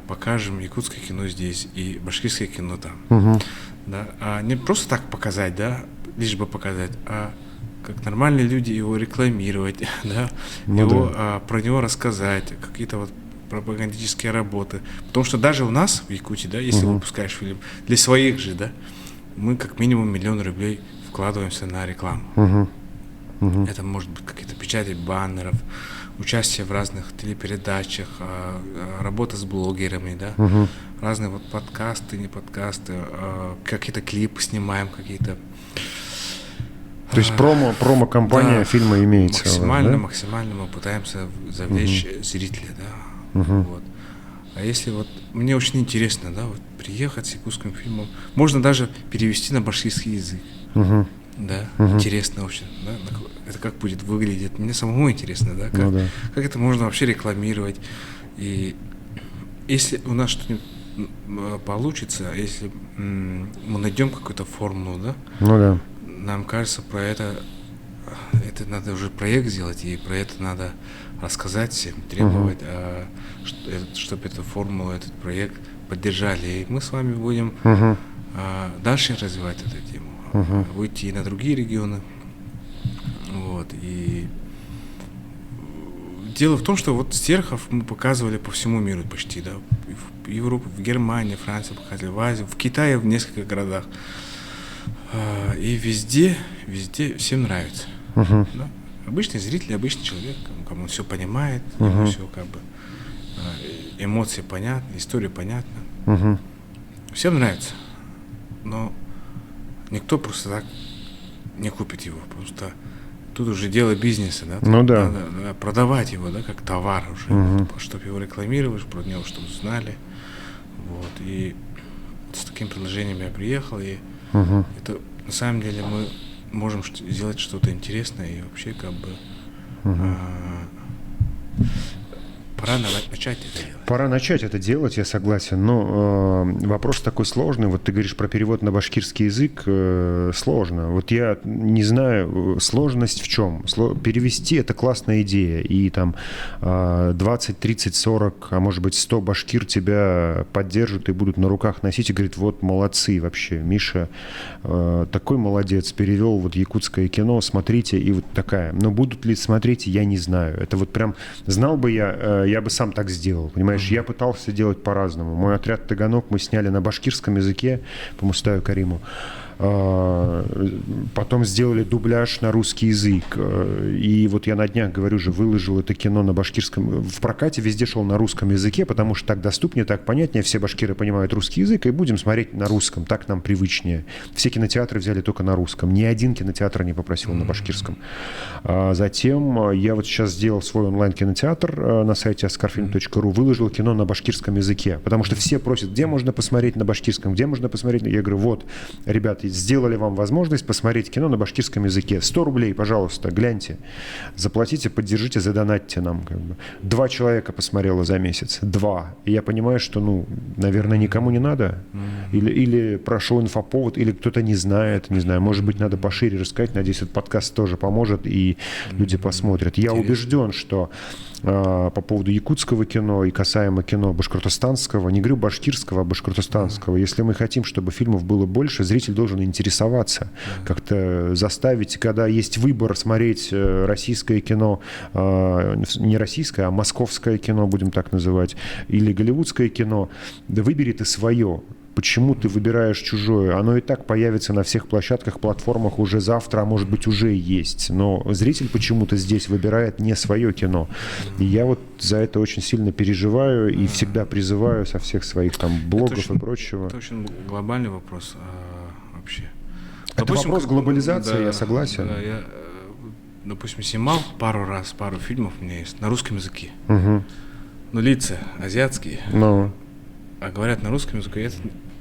покажем якутское кино здесь и башкирское кино там. Да? А не просто так показать, да, лишь бы показать, а как нормальные люди его рекламировать, да, про него рассказать, какие-то вот пропагандические работы. Потому что даже у нас в Якутии, да, если выпускаешь фильм, для своих же, да, мы как минимум 1 000 000 рублей вкладываемся на рекламу. Это может быть какие-то печати баннеров, участие в разных телепередачах, работа с блогерами, да, разные вот подкасты, не подкасты, какие-то клипы снимаем, какие-то. То есть промо-компания фильма имеется. Максимально мы пытаемся завлечь зрителя, да. Вот. А если вот мне очень интересно, да, вот приехать с якутским фильмом, можно даже перевести на башкирский язык. Да, интересно очень, да, это как будет выглядеть, мне самому интересно, да, как это можно вообще рекламировать. И если у нас что-нибудь получится, если мы найдем какую-то формулу, да, нам кажется, про это надо уже проект сделать, и про это надо рассказать всем, требовать, чтобы эту формулу, этот проект поддержали. И мы с вами будем дальше развивать эту тему. Выйти на другие регионы. Вот. И дело в том, что вот стерхов мы показывали по всему миру почти, да. В Европе, в Германии, Франции показывали, в Азии, в Китае в нескольких городах. И везде всем нравится. Мгм. Да? Обычный зритель, обычный человек, кому он все понимает, Мгм. ему все как бы эмоции понятны, история понятна. Мгм. Всем нравится. Но никто просто так не купит его. Просто тут уже дело бизнеса, да? Ну Тут да. Надо продавать его, да, как товар уже, Мгм. чтобы его рекламировали, про него чтобы знали. Вот. И с таким предложением я приехал, и Мгм. это на самом деле мы можем сделать что-то интересное, и вообще как бы Мгм. пора начать это делать. Пора начать это делать, я согласен, но вопрос такой сложный. Вот ты говоришь про перевод на башкирский язык, сложно. Вот я не знаю, сложность в чем. Перевести — это классная идея, и там 20, 30, 40, а может быть 100 башкир тебя поддержат и будут на руках носить и говорят: вот молодцы вообще, Миша такой молодец, перевел вот якутское кино, смотрите, и вот такая. Но будут ли смотреть, я не знаю. Это вот прям, знал бы я бы сам так сделал, понимаешь? Я пытался делать по-разному. Мой отряд «Таганок» мы сняли на башкирском языке по Мустаю Кариму. Потом сделали дубляж на русский язык. И вот я на днях, говорю же, выложил это кино на башкирском. В прокате везде шел на русском языке, потому что так доступнее, так понятнее. Все башкиры понимают русский язык, и будем смотреть на русском. Так нам привычнее. Все кинотеатры взяли только на русском. Ни один кинотеатр не попросил на башкирском. Затем я вот сейчас сделал свой онлайн-кинотеатр на сайте askarfilm.ru, выложил кино на башкирском языке, потому что все просят, где можно посмотреть на башкирском, где можно посмотреть. Я говорю: вот, ребята, сделали вам возможность посмотреть кино на башкирском языке. 100 рублей, пожалуйста, гляньте. Заплатите, поддержите, задонатьте нам. Как бы. 2 человека посмотрело за месяц. 2. И я понимаю, что, наверное, никому не надо. Или прошел инфоповод, или кто-то не знает. Не знаю, может быть, надо пошире рассказать. Надеюсь, этот подкаст тоже поможет, и люди посмотрят. Я убежден, что по поводу якутского кино и касаемо кино башкортостанского, не говорю башкирского, а башкортостанского, если мы хотим, чтобы фильмов было больше, зритель должен интересоваться, как-то заставить, когда есть выбор смотреть российское кино, не российское, а московское кино, будем так называть, или голливудское кино, да выбери ты свое. Почему ты выбираешь чужое? Оно и так появится на всех площадках, платформах уже завтра, а может быть уже есть. Но зритель почему-то здесь выбирает не свое кино. И я вот за это очень сильно переживаю и всегда призываю со всех своих там блогов и прочего. Это очень глобальный вопрос вообще. Это вопрос глобализации, да, я согласен. Да, я, допустим, снимал пару фильмов у меня есть на русском языке. Угу. Но лица азиатские, Ну, а говорят на русском языке.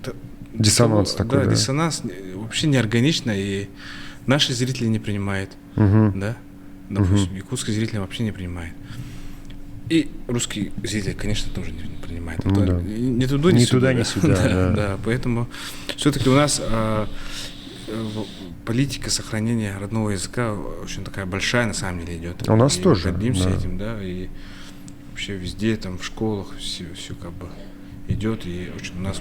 Это диссонанс такой, да. диссонанс вообще неорганично, и наши зрители не принимают, угу. да, допустим, якутский зритель вообще не принимает. И русский зритель, конечно, тоже не принимает. Ну, да. Ни туда, ни Ни сюда. туда, ни сюда, да. Да, поэтому все-таки у нас политика сохранения родного языка очень такая большая, на самом деле, идет. У нас и тоже, гордимся да. этим, да, и вообще везде, там, в школах все как бы идет, и очень у нас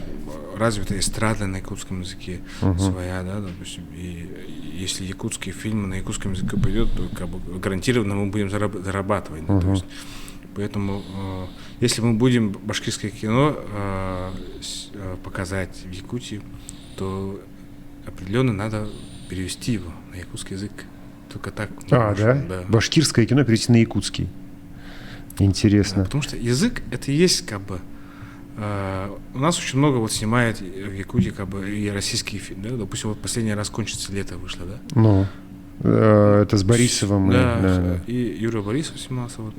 развита эстрада на якутском языке своя, да, допустим, и если якутские фильмы на якутском языке пойдет, то как бы гарантированно мы будем зарабатывать, то есть, поэтому если мы будем башкирское кино показать в Якутии, то определенно надо перевести его на якутский язык, только так. Да? Да. Башкирское кино перевести на якутский. Интересно. Да, потому что язык это и есть как бы у нас очень много вот снимает в Якутии как бы и российские фильмы, да? Допустим, вот последний раз «Кончится лето» вышло, да? Ну, это с Борисовым. Да, и Юрий Борисов снимался. Вот.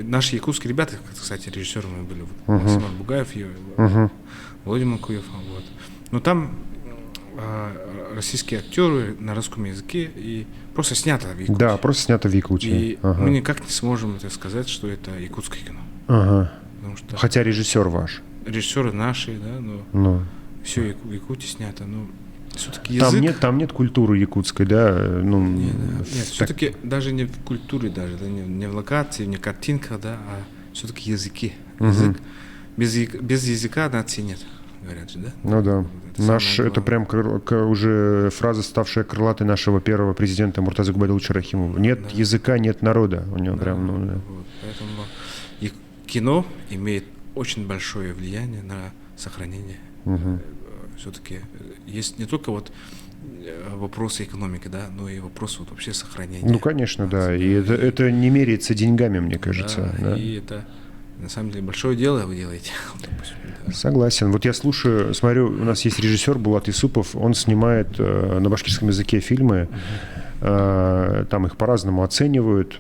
Наши якутские ребята, кстати, режиссерами были. Вот, Максим Бугаев и Володя Макуев. Вот. Но там российские актеры на русском языке и просто снято в Якутии. Да, просто снято в Якутии. И мы никак не сможем это сказать, что это якутское кино. Ага. Потому что Хотя режиссер ваш. режиссеры наши, да, но Ну. все в Якутии снято. Но все-таки язык... Там нет культуры якутской, да? Ну, Нет, так- все-таки даже не в культуре, даже да, не в локации, не в картинках, да, а все-таки языки. Язык. Без языка нации нет, говорят же, да? Ну да. Это самое Это главное. прям уже фраза, ставшая крылатой нашего первого президента Муртазы Губайдуловича Рахимова. Нет языка, нет народа. У него прям, ну, да. Вот, поэтому и кино имеет очень большое влияние на сохранение. Все-таки есть не только вот вопросы экономики, да, но и вопросы вот вообще сохранения. Ну, конечно, да. И это не меряется деньгами, мне кажется. Да, Да. и это на самом деле большое дело вы делаете. Допустим, да. Согласен. Вот я слушаю, смотрю, у нас есть режиссер Булат Исупов, он снимает на башкирском языке фильмы. Там их по-разному оценивают.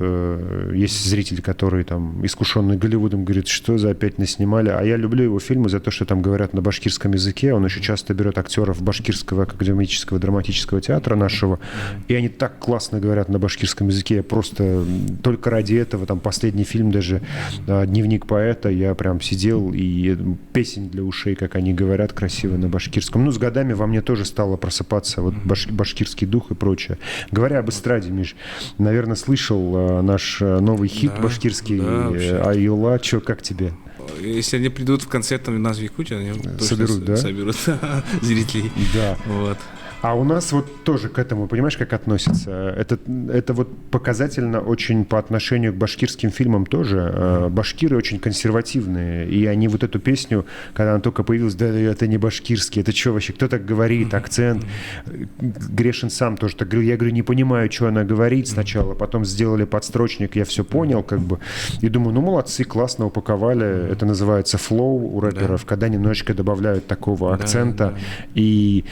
Есть зрители, которые там искушенные Голливудом говорят, что за опять наснимали. А я люблю его фильмы за то, что там говорят на башкирском языке. Он еще часто берет актеров башкирского академического драматического театра нашего. И они так классно говорят на башкирском языке. Я просто только ради этого, там последний фильм даже «Дневник поэта», я прям сидел и песень для ушей, как они говорят красиво на башкирском. Ну, с годами во мне тоже стало просыпаться вот башкирский дух и прочее. Говоря об эстраде, Миш, наверное, слышал наш новый хит Да, башкирский да, вообще. «Аюла». Чё, как тебе? Если они придут в концерт у нас в Якутии, они точно Соберут, да? соберут зрителей. Да. Вот. А у нас вот тоже к этому, понимаешь, как относятся? Это вот показательно очень по отношению к башкирским фильмам тоже. Башкиры очень консервативные, и они вот эту песню, когда она только появилась, да, это не башкирский, это что вообще, кто так говорит, акцент. Грешин сам тоже так говорил, я говорю, не понимаю, что она говорит сначала, потом сделали подстрочник, я все понял, как бы, и думаю, ну молодцы, классно упаковали, это называется флоу у рэперов, когда немножечко добавляют такого акцента, и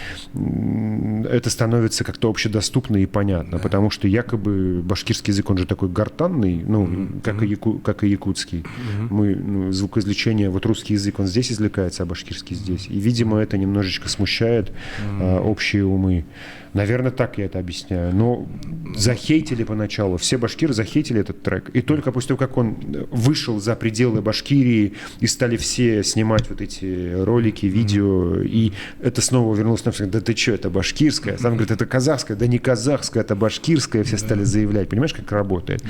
это становится как-то общедоступно и понятно, потому что якобы башкирский язык, он же такой гортанный, ну, как и якутский. Мы, ну, звукоизвлечение, вот русский язык, он здесь извлекается, а башкирский здесь. И, видимо, это немножечко смущает общие умы. Наверное, так я это объясняю. Но захейтили поначалу, все башкиры захейтили этот трек. И только после того, как он вышел за пределы Башкирии, и стали все снимать вот эти ролики, видео, и это снова вернулось нам, да ты что, это башкирская? Сам говорит, это казахская. Да не казахская, это башкирская. Все стали заявлять. Понимаешь, как работает?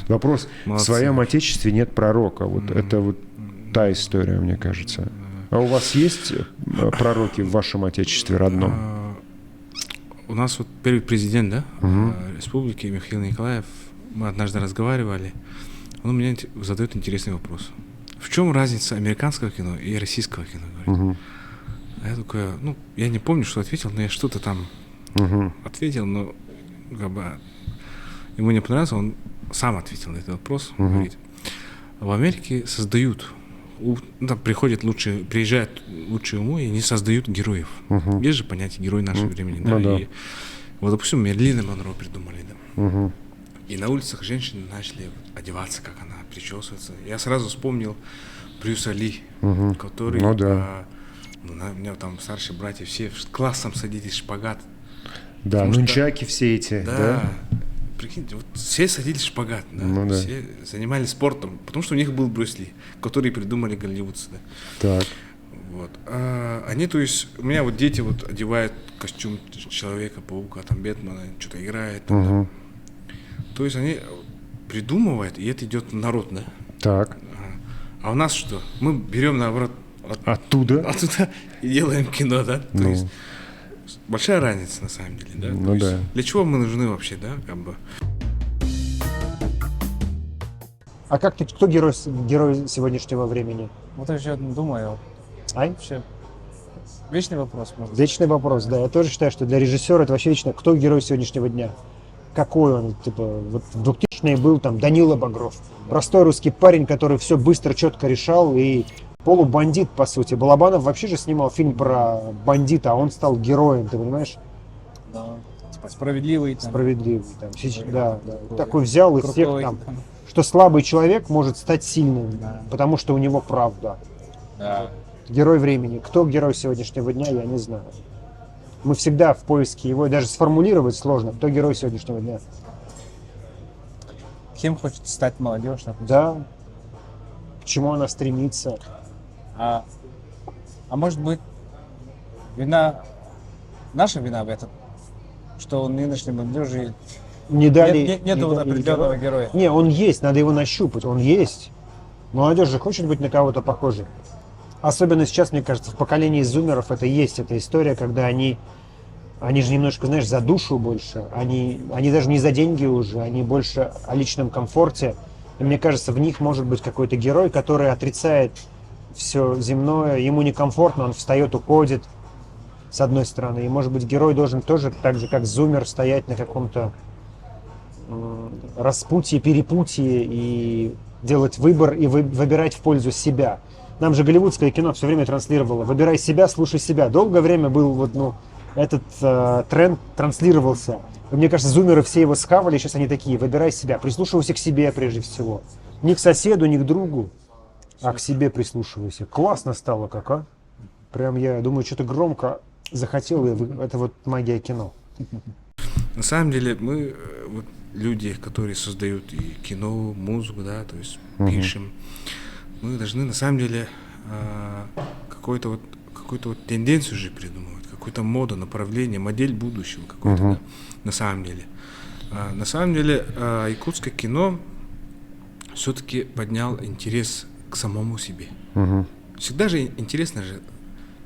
Вопрос, в своем отечестве нет пророка. Вот это вот та история, мне кажется. А у вас есть пророки в вашем отечестве родном? У нас вот первый президент, да, республики Михаил Николаев, мы однажды разговаривали, он мне задает интересный вопрос. В чем разница американского кино и российского кино? Говорит. А я такой, ну, я не помню, что ответил, но я что-то там ответил, но как бы ему не понравилось, он сам ответил на этот вопрос. Говорит, в Америке создают, там приходят приезжают лучшие умы, и они создают героев. Есть же понятие герой нашего времени. Да? да. И, вот, допустим, Мерлина Монро придумали. Да? И на улицах женщины начали одеваться, как она, причесываться. Я сразу вспомнил Брюса Ли, который... Ну да. У меня там старшие братья все классом садились в шпагат. Да, Потому нунчаки все эти, да? Прикиньте, вот все садились в шпагат, да? Ну, да. Все занимались спортом, потому что у них был Брюс Ли, который придумали голливудцы. Да? Так. Вот. А они, то есть, у меня вот дети вот одевают костюм Человека-паука, там Бэтмена, что-то играет. Там, да? То есть они придумывают, и это идет в народ, да? Так. А у нас что? Мы берем, наоборот, Оттуда и делаем кино, да? То есть большая разница на самом деле, да? Ну да. Для чего мы нужны вообще, да? Как бы. А как ты, кто герой сегодняшнего времени? Вот я еще думаю, Ай? вообще вечный вопрос, может. Вечный вопрос, да. Я тоже считаю, что для режиссера это вообще вечно. Кто герой сегодняшнего дня? Какой он? Типа, вот в 2000-е был там Данила Багров. Простой русский парень, который все быстро, четко решал и полубандит, по сути. Балабанов вообще же снимал фильм про бандита, а он стал героем, ты понимаешь? Да. Типа справедливый. Там, Справедливый. Там, да. Такой взял из всех крутой, там, что слабый человек может стать сильным, потому что у него правда. Да. Герой времени. Кто герой сегодняшнего дня, я не знаю. Мы всегда в поиске его, и даже сформулировать сложно, кто герой сегодняшнего дня. Кем хочет стать молодежь, допустим? Да. К чему она стремится. А может быть, наша вина в этом, что у нынешней молодежи Не дали, нет не вот дали определенного героя. Не, он есть, надо его нащупать, он есть. Молодежь же хочет быть на кого-то похожей. Особенно сейчас, мне кажется, в поколении зумеров это есть, эта история, когда они же немножко, знаешь, за душу больше, они даже не за деньги уже, они больше о личном комфорте. И мне кажется, в них может быть какой-то герой, который отрицает все земное, ему некомфортно, он встает, уходит, с одной стороны. И, может быть, герой должен тоже, так же, как зумер, стоять на каком-то распутье, перепутье и делать выбор и выбирать в пользу себя. Нам же голливудское кино все время транслировало: выбирай себя, слушай себя. Долгое время был вот, этот тренд транслировался. И мне кажется, зумеры все его схавали, сейчас они такие: выбирай себя, прислушивайся к себе прежде всего. Не к соседу, не к другу, а к себе прислушивайся. Классно стало как, а? Прям я думаю, что-то громко захотел, и это вот магия кино. На самом деле мы, вот, люди, которые создают и кино, музыку, да, то есть пишем, мы должны на самом деле какую-то вот тенденцию же придумывать, какую-то моду, направление, модель будущего какой-то, да, на самом деле. На самом деле якутское кино все-таки поднял интерес к самому себе. Всегда же интересно же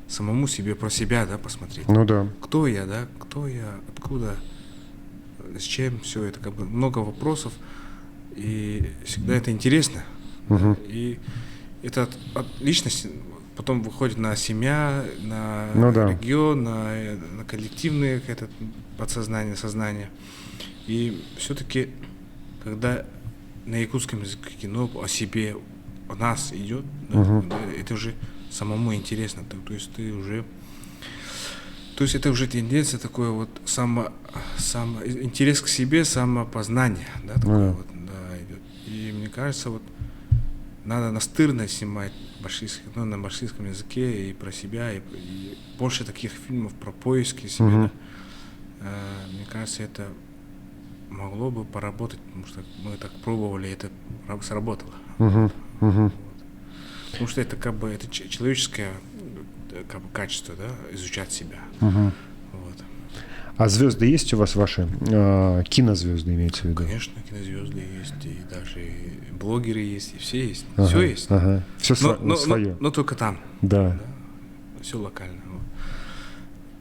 самому себе, про себя, да, посмотреть. Ну да. Кто я, да, откуда, с чем, все это, как бы много вопросов, и всегда это интересно. Да, и это от личности потом выходит на семья, на регион, на коллективное это подсознание, сознание. И все-таки, когда на якутском языке кино о себе, о нас идет, да, это уже самому интересно. То есть ты уже, то есть это уже тенденция такой вот интерес к себе, самопознание, да, такое вот, да, идет. И мне кажется, вот надо настырно снимать на башкирском языке и про себя, и больше таких фильмов про поиски себя. Да. Мне кажется, это могло бы поработать, потому что мы так пробовали, это сработало. Вот. Потому что это как бы это человеческое как бы качество, да, изучать себя. Вот. А звезды есть у вас ваши? Кинозвезды имеется в виду? Конечно, кинозвезды есть, и даже и блогеры есть, и все есть. Все есть. Все свое. Но только там. Да. Все локально. Вот.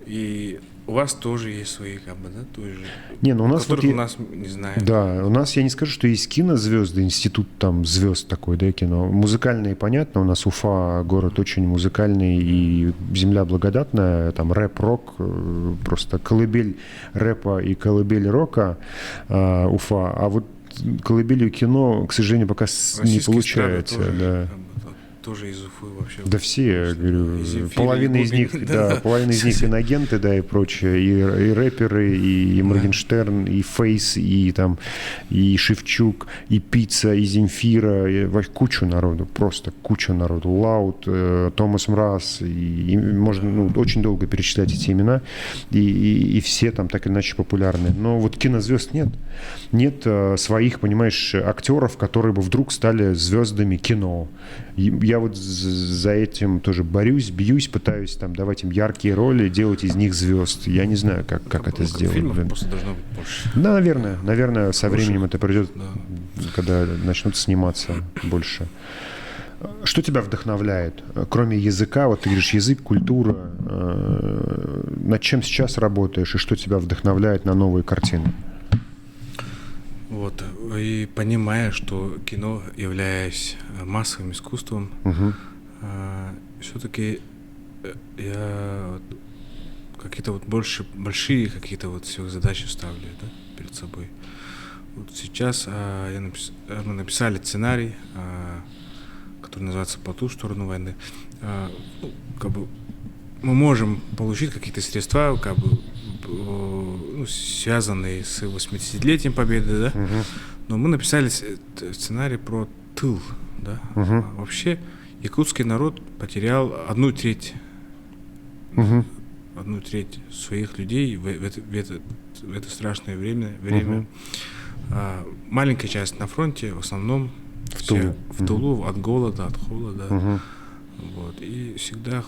И у вас тоже есть свои, как бы, да, тоже. Не, ну у нас которых у нас не знаю. Да, у нас, я не скажу, что есть кинозвезды, институт там звезд такой, да, кино. Музыкальные, понятно, у нас Уфа город очень музыкальный и земля благодатная, там рэп-рок, просто колыбель рэпа и колыбель рока Уфа, а вот колыбелью кино, к сожалению, пока не получается. Тоже, да. Тоже из Уфы вообще. Да все, я говорю, половина из них, половина из них инагенты, да, и прочее, и рэперы, и Моргенштерн, и Фейс, и там, и Шевчук, и Пицца, и Земфира, и кучу народу, просто куча народу. Лаут, Томас Мраз, и можно очень долго перечислять эти имена, и все там так или иначе популярны. Но вот кинозвезд нет. Нет своих, понимаешь, актеров, которые бы вдруг стали звездами кино. Я вот за этим тоже борюсь, бьюсь, пытаюсь там давать им яркие роли, делать из них звезд. Я не знаю, как это сделать. Фильмов просто должно быть больше. Да, наверное, со временем это придет, когда начнут сниматься больше. Что тебя вдохновляет, кроме языка? Вот ты говоришь, язык, культура. Над чем сейчас работаешь и что тебя вдохновляет на новые картины? Вот, и понимая, что кино, являясь массовым искусством, все-таки я какие-то вот большие какие-то вот задачи ставлю, да, перед собой. Вот сейчас мы написали сценарий, который называется «По ту сторону войны». Как бы мы можем получить какие-то средства, как бы, связанные с 80-летием Победы, да? Но мы написали сценарий про тыл, да? Вообще якутский народ потерял одну треть своих людей в это страшное время. Маленькая часть на фронте, в основном в тылу от голода, от холода. Вот. И всегда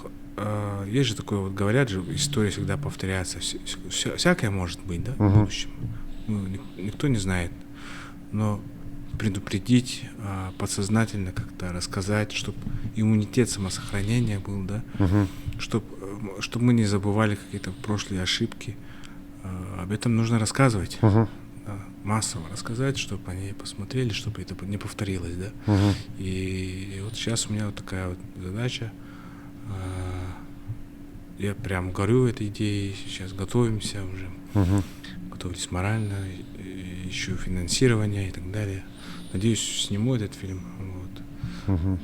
есть же такое, вот говорят же, история всегда повторяется, всякое может быть, да, в будущем. Никто не знает, но предупредить, подсознательно как-то рассказать, чтобы иммунитет самосохранения был, да, чтобы мы не забывали какие-то прошлые ошибки. Об этом нужно рассказывать, да, массово рассказать, чтобы они посмотрели, чтобы это не повторилось, да. И вот сейчас у меня вот такая вот задача я прям горю этой идеей, сейчас готовимся уже, готовились морально, ищу финансирование и так далее. Надеюсь, сниму этот фильм. Вот.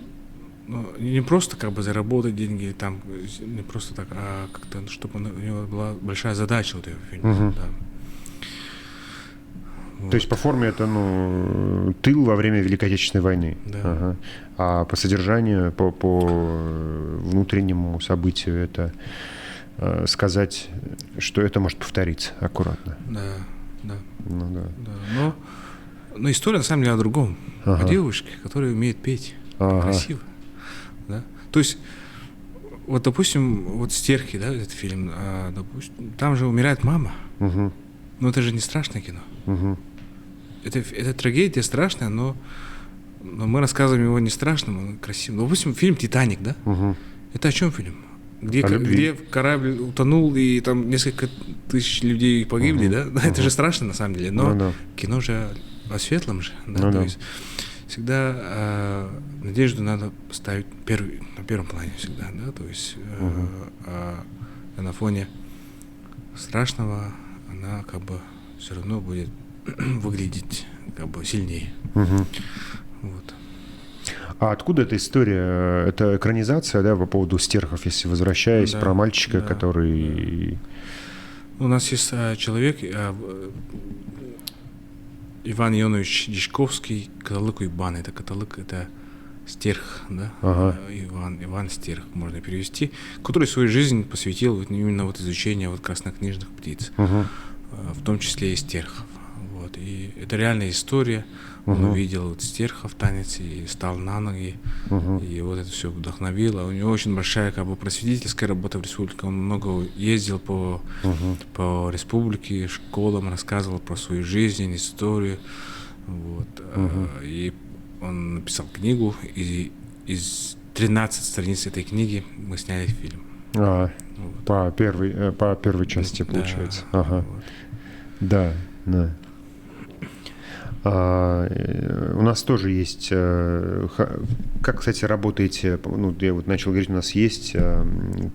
Ну, не просто как бы заработать деньги, там, не просто так, а как-то, чтобы у него была большая задача вот этого фильма. Да. Вот. То есть по форме это, ну, тыл во время Великой Отечественной войны. Да. Ага. А по содержанию, по внутреннему событию это сказать, что это может повториться аккуратно. Да, да. Ну да. Да. Но история на самом деле о другом. Ага. О девушке, которая умеет петь. Ага. Красиво. Да? То есть, вот, допустим, вот «Стерхи», да, этот фильм, допустим, там же умирает мама. Угу. Но это же не страшное кино. Угу. Это трагедия страшная, но мы рассказываем его не страшным, а красивым. Допустим, фильм «Титаник», да? Угу. Это о чем фильм? Где корабль утонул, и там несколько тысяч людей погибли, да? Это же страшно на самом деле, но кино же о светлом же, да? То есть всегда надежду надо ставить на первом плане всегда, да? То есть на фоне страшного она как бы все равно будет выглядеть как бы сильнее. Вот. А откуда эта история? Это экранизация, да, по поводу «Стерхов», если возвращаясь, Да, про мальчика, да, который... У нас есть человек, Иван Ионович Дишковский, католык Иван. Это католык, это Стерх, да? Ага. Иван Стерх можно перевести, который свою жизнь посвятил вот именно вот изучению вот краснокнижных птиц, в том числе и стерхов. Вот. И это реальная история. Он увидел вот стерхов танец и стал на ноги, и вот это все вдохновило. У него очень большая как бы просветительская работа в республике. Он много ездил по республике, школам, рассказывал про свою жизнь, историю. Вот. И он написал книгу, и из 13 страниц этой книги мы сняли фильм. Вот. По первой части, получается. Да, Ага. вот. Да, да. У нас тоже есть, как, кстати, работаете, ну, я вот начал говорить, у нас есть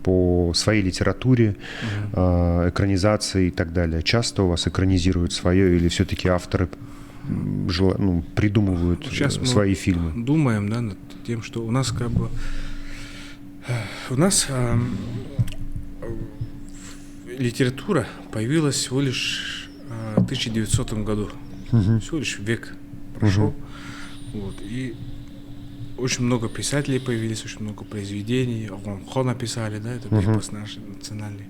по своей литературе, экранизации и так далее. Часто у вас экранизируют свое или все-таки авторы придумывают Сейчас свои фильмы? Думаем, да, над тем, что у нас как бы литература появилась всего лишь в 1900 году. Всего лишь век прошел. Вот. И очень много писателей появились, очень много произведений. Хо написали, да, это эпос наш национальный,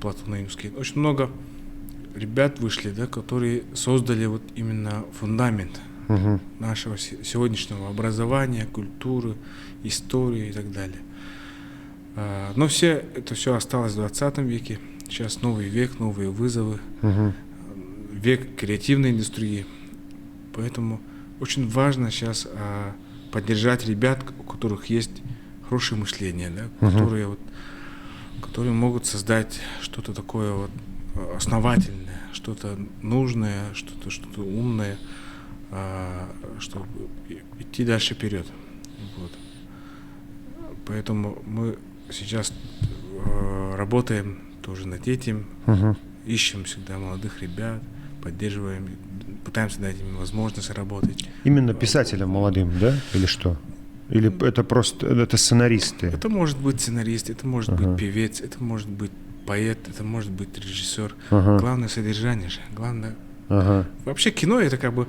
платонимский. Очень много ребят вышли, да, которые создали вот именно фундамент нашего сегодняшнего образования, культуры, истории и так далее. Но это все осталось в 20 веке. Сейчас новый век, новые вызовы. Век креативной индустрии. Поэтому очень важно сейчас поддержать ребят, у которых есть хорошее мышление, да, которые могут создать что-то такое вот основательное, что-то нужное, что-то умное, чтобы идти дальше вперед. Вот. Поэтому мы сейчас работаем тоже над этим, ищем всегда молодых ребят, поддерживаем, пытаемся дать им возможность работать. Именно писателям молодым, да? Или что? Или это просто сценаристы? Это может быть сценарист, это может быть певец, это может быть поэт, это может быть режиссер. Главное содержание же. Главное. Вообще кино это как бы.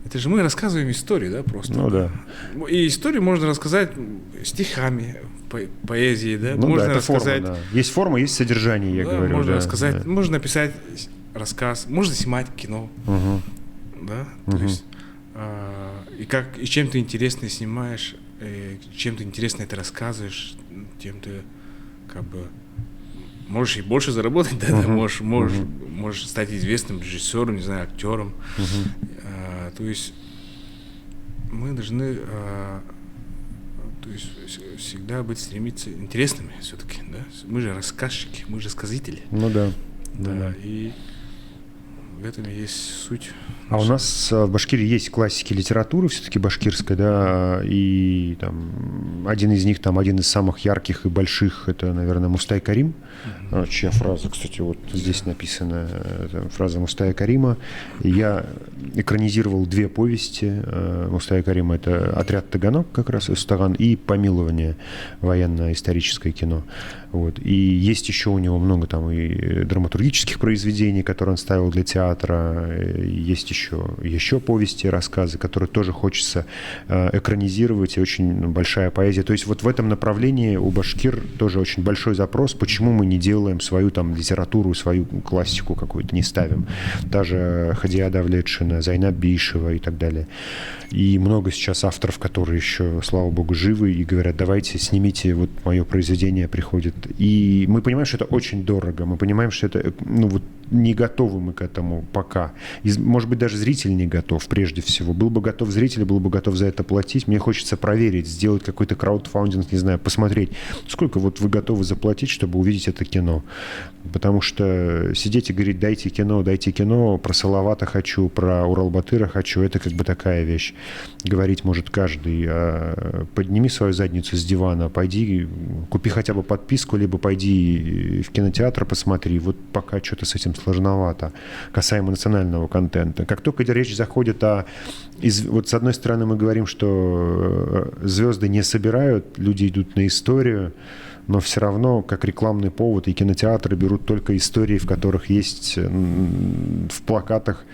Это же мы рассказываем историю, да, просто. Ну да. И историю можно рассказать стихами, поэзией, да. Ну можно да, это рассказать. форма, да. Есть форма, есть содержание, я говорю. Можно да, рассказать, да. можно написать рассказ, можно снимать кино, да. То есть и чем ты интересно снимаешь, чем ты интересно это рассказываешь, тем ты как бы можешь и больше заработать, да, можешь стать известным режиссером, не знаю, актером. То есть мы должны всегда стремиться интересными все-таки, да. Мы же рассказчики, мы же сказители. Ну да. Да. И В этом и есть суть. А у нас в Башкирии есть классики литературы, все-таки башкирской, да, и там один из них, там один из самых ярких и больших, это, наверное, Мустай Карим, чья фраза, кстати, вот здесь написана, фраза Мустая Карима. Я экранизировал 2 повести Мустая Карима, это «Отряд Таганок», как раз Устаган, и «Помилование», военно-историческое кино. Вот. И есть еще у него много там и драматургических произведений, которые он ставил для театра, есть еще повести, рассказы, которые тоже хочется экранизировать, и очень большая поэзия. То есть вот в этом направлении у башкир тоже очень большой запрос, почему мы не делаем свою там литературу, свою классику какую-то, не ставим. Даже Хадия Давлетшина, Зайнаб Бишева и так далее. И много сейчас авторов, которые еще, слава богу, живы и говорят, давайте снимите, вот мое произведение приходит. И мы понимаем, что это очень дорого, мы понимаем, что это, ну вот, не готовы мы к этому пока. И, может быть, даже зритель не готов, прежде всего. Был бы готов зритель, был бы готов за это платить. Мне хочется проверить, сделать какой-то краудфандинг, не знаю, посмотреть, сколько вот вы готовы заплатить, чтобы увидеть это кино. Потому что сидеть и говорить, дайте кино, про Салавата хочу, про Уралбатыра хочу, это как бы такая вещь. Говорить может каждый. Подними свою задницу с дивана, пойди, купи хотя бы подписку, либо пойди в кинотеатр, посмотри. Вот пока что-то с этим сложновато, касаемо национального контента. Как только речь заходит вот с одной стороны мы говорим, что звезды не собирают, люди идут на историю, но все равно, как рекламный повод, и кинотеатры берут только истории, в которых есть, в плакатах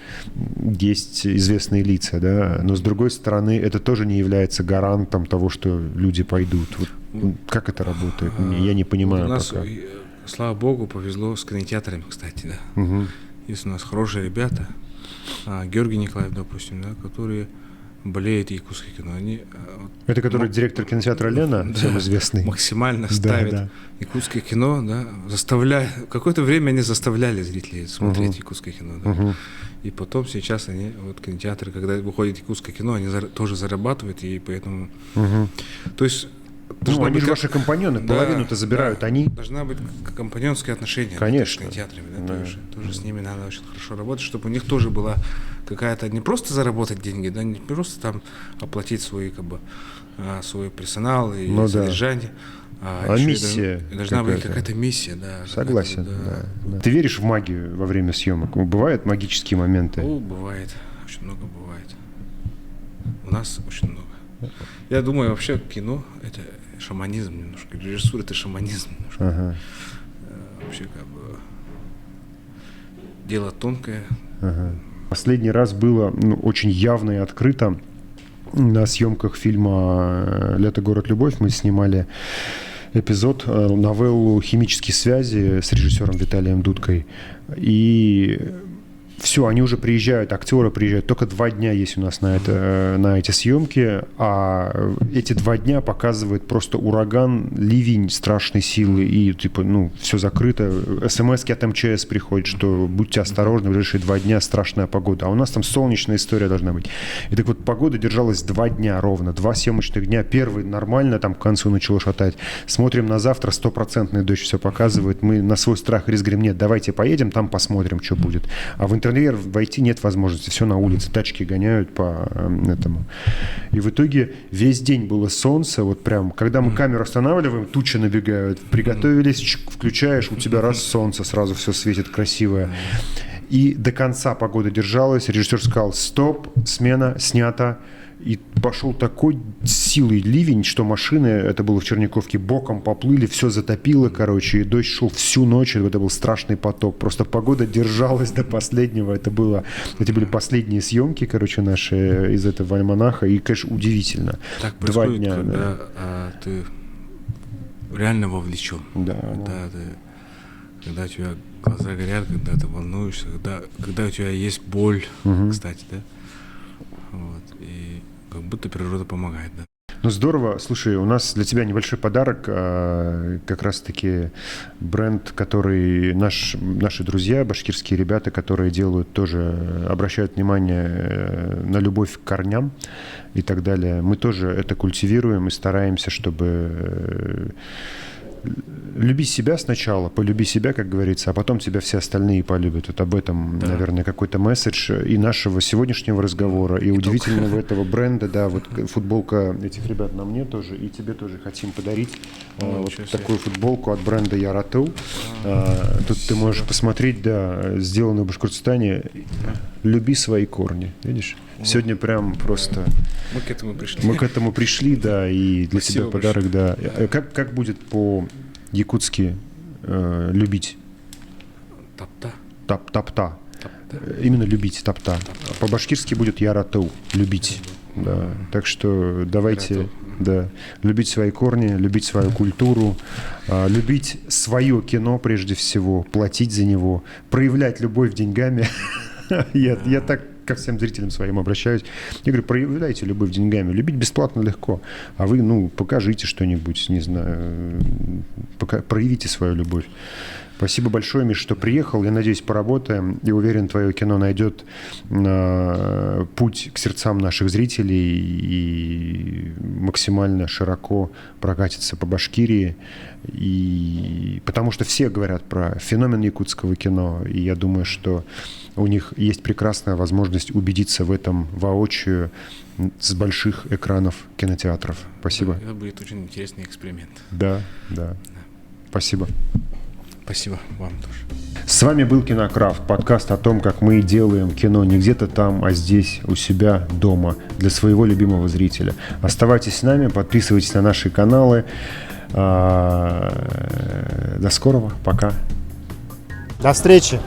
есть известные лица, да, но с другой стороны, это тоже не является гарантом того, что люди пойдут. Вот, как это работает? Я не понимаю у нас, пока. Слава богу, повезло с кинотеатрами, кстати, да. Угу. Есть у нас хорошие ребята, Георгий Николаев, допустим, да, которые болеют якутское кино. Они, это который директор кинотеатра Лена, да, всем известный. Максимально ставит да. якутское кино, да, какое-то время они заставляли зрителей смотреть якутское кино, да. И потом сейчас они, вот кинотеатры, когда выходит якутское кино, они тоже зарабатывают, и поэтому... То есть... Ну, они же ваши компаньоны, половину-то забирают они. Должна быть компаньонское отношение. Конечно. С кинотеатрами, да, тоже с ними надо очень хорошо работать, чтобы у них тоже была какая-то, не просто заработать деньги, да, не просто там оплатить свой персонал и содержание, а миссия должна быть какая-то миссия, да. Согласен, да. Ты веришь в магию во время съемок? Бывают магические моменты? Бывает, очень много бывает. У нас очень много. Я думаю, вообще кино — это шаманизм немножко, режиссура — это шаманизм немножко. Вообще как бы дело тонкое. Последний раз было очень явно и открыто на съемках фильма «Лето, город, любовь». Мы снимали эпизод, новеллу «Химические связи» с режиссером Виталием Дудкой. И все, они уже приезжают, актеры приезжают. Только 2 дня есть у нас на эти съемки, а эти 2 дня показывает просто ураган, ливень страшной силы, и типа, все закрыто. СМС-ки от МЧС приходят, что будьте осторожны, в ближайшие 2 дня страшная погода. А у нас там солнечная история должна быть. И так вот, погода держалась 2 дня ровно, 2 съемочных дня. Первый нормально, там к концу начало шатать. Смотрим на завтра, 100% дождь все показывает. Мы на свой страх и риск говорим, нет, давайте поедем, там посмотрим, что будет. А в интернет войти нет возможности, все на улице, тачки гоняют по этому. И в итоге весь день было солнце, вот прям, когда мы камеру останавливаем, тучи набегают, приготовились, включаешь, у тебя раз солнце, сразу все светит красивое. И до конца погода держалась, режиссер сказал, стоп, смена, снята. И пошел такой силой ливень, что машины, это было в Черняковке, боком поплыли, все затопило, короче, и дождь шел всю ночь, это был страшный поток. Просто погода держалась до последнего. Это были последние съемки, короче, наши из этого альманаха, и, конечно, удивительно. Так происходит, 2 дня, когда ты реально вовлечен. Да. Когда у тебя глаза горят, когда ты волнуешься, когда у тебя есть боль, кстати, да. Вот, и как будто природа помогает, да. Ну, здорово. Слушай, у нас для тебя небольшой подарок. Как раз-таки бренд, который наши друзья, башкирские ребята, которые делают тоже, обращают внимание на любовь к корням и так далее. Мы тоже это культивируем и стараемся, чтобы люби себя сначала, полюби себя, как говорится, а потом тебя все остальные полюбят. Вот об этом, Да. наверное, какой-то месседж и нашего сегодняшнего разговора, и удивительного этого бренда. Да, вот футболка этих ребят на мне тоже, и тебе тоже хотим подарить вот ничего себе. такую футболку от бренда Ярату. Тут ты можешь посмотреть, да, сделано в Башкортостане. Люби свои корни, видишь? Сегодня прям просто Мы к этому пришли. мы к этому пришли, да, и для Спасибо тебя подарок, да. Как будет по-якутски любить? Тапта. Тапта. Тапта. Именно любить тапта. По-башкирски будет ярату, любить. Да. Так что давайте, Ярату. да, любить свои корни, любить свою культуру, любить свое кино прежде всего, платить за него, проявлять любовь деньгами. Я так ко всем зрителям своим обращаюсь. Я говорю, проявляйте любовь деньгами. Любить бесплатно легко. А вы, покажите что-нибудь, не знаю, проявите свою любовь. Спасибо большое, Миш, что приехал. Я надеюсь, поработаем. И уверен, твое кино найдет путь к сердцам наших зрителей и максимально широко прокатится по Башкирии. И потому что все говорят про феномен якутского кино. И я думаю, что у них есть прекрасная возможность убедиться в этом воочию с больших экранов кинотеатров. Спасибо. Это будет очень интересный эксперимент. Да. Спасибо. Спасибо вам тоже. С вами был Кинокрафт, подкаст о том, как мы делаем кино не где-то там, а здесь, у себя дома, для своего любимого зрителя. Оставайтесь с нами, подписывайтесь на наши каналы. До скорого, пока. До встречи!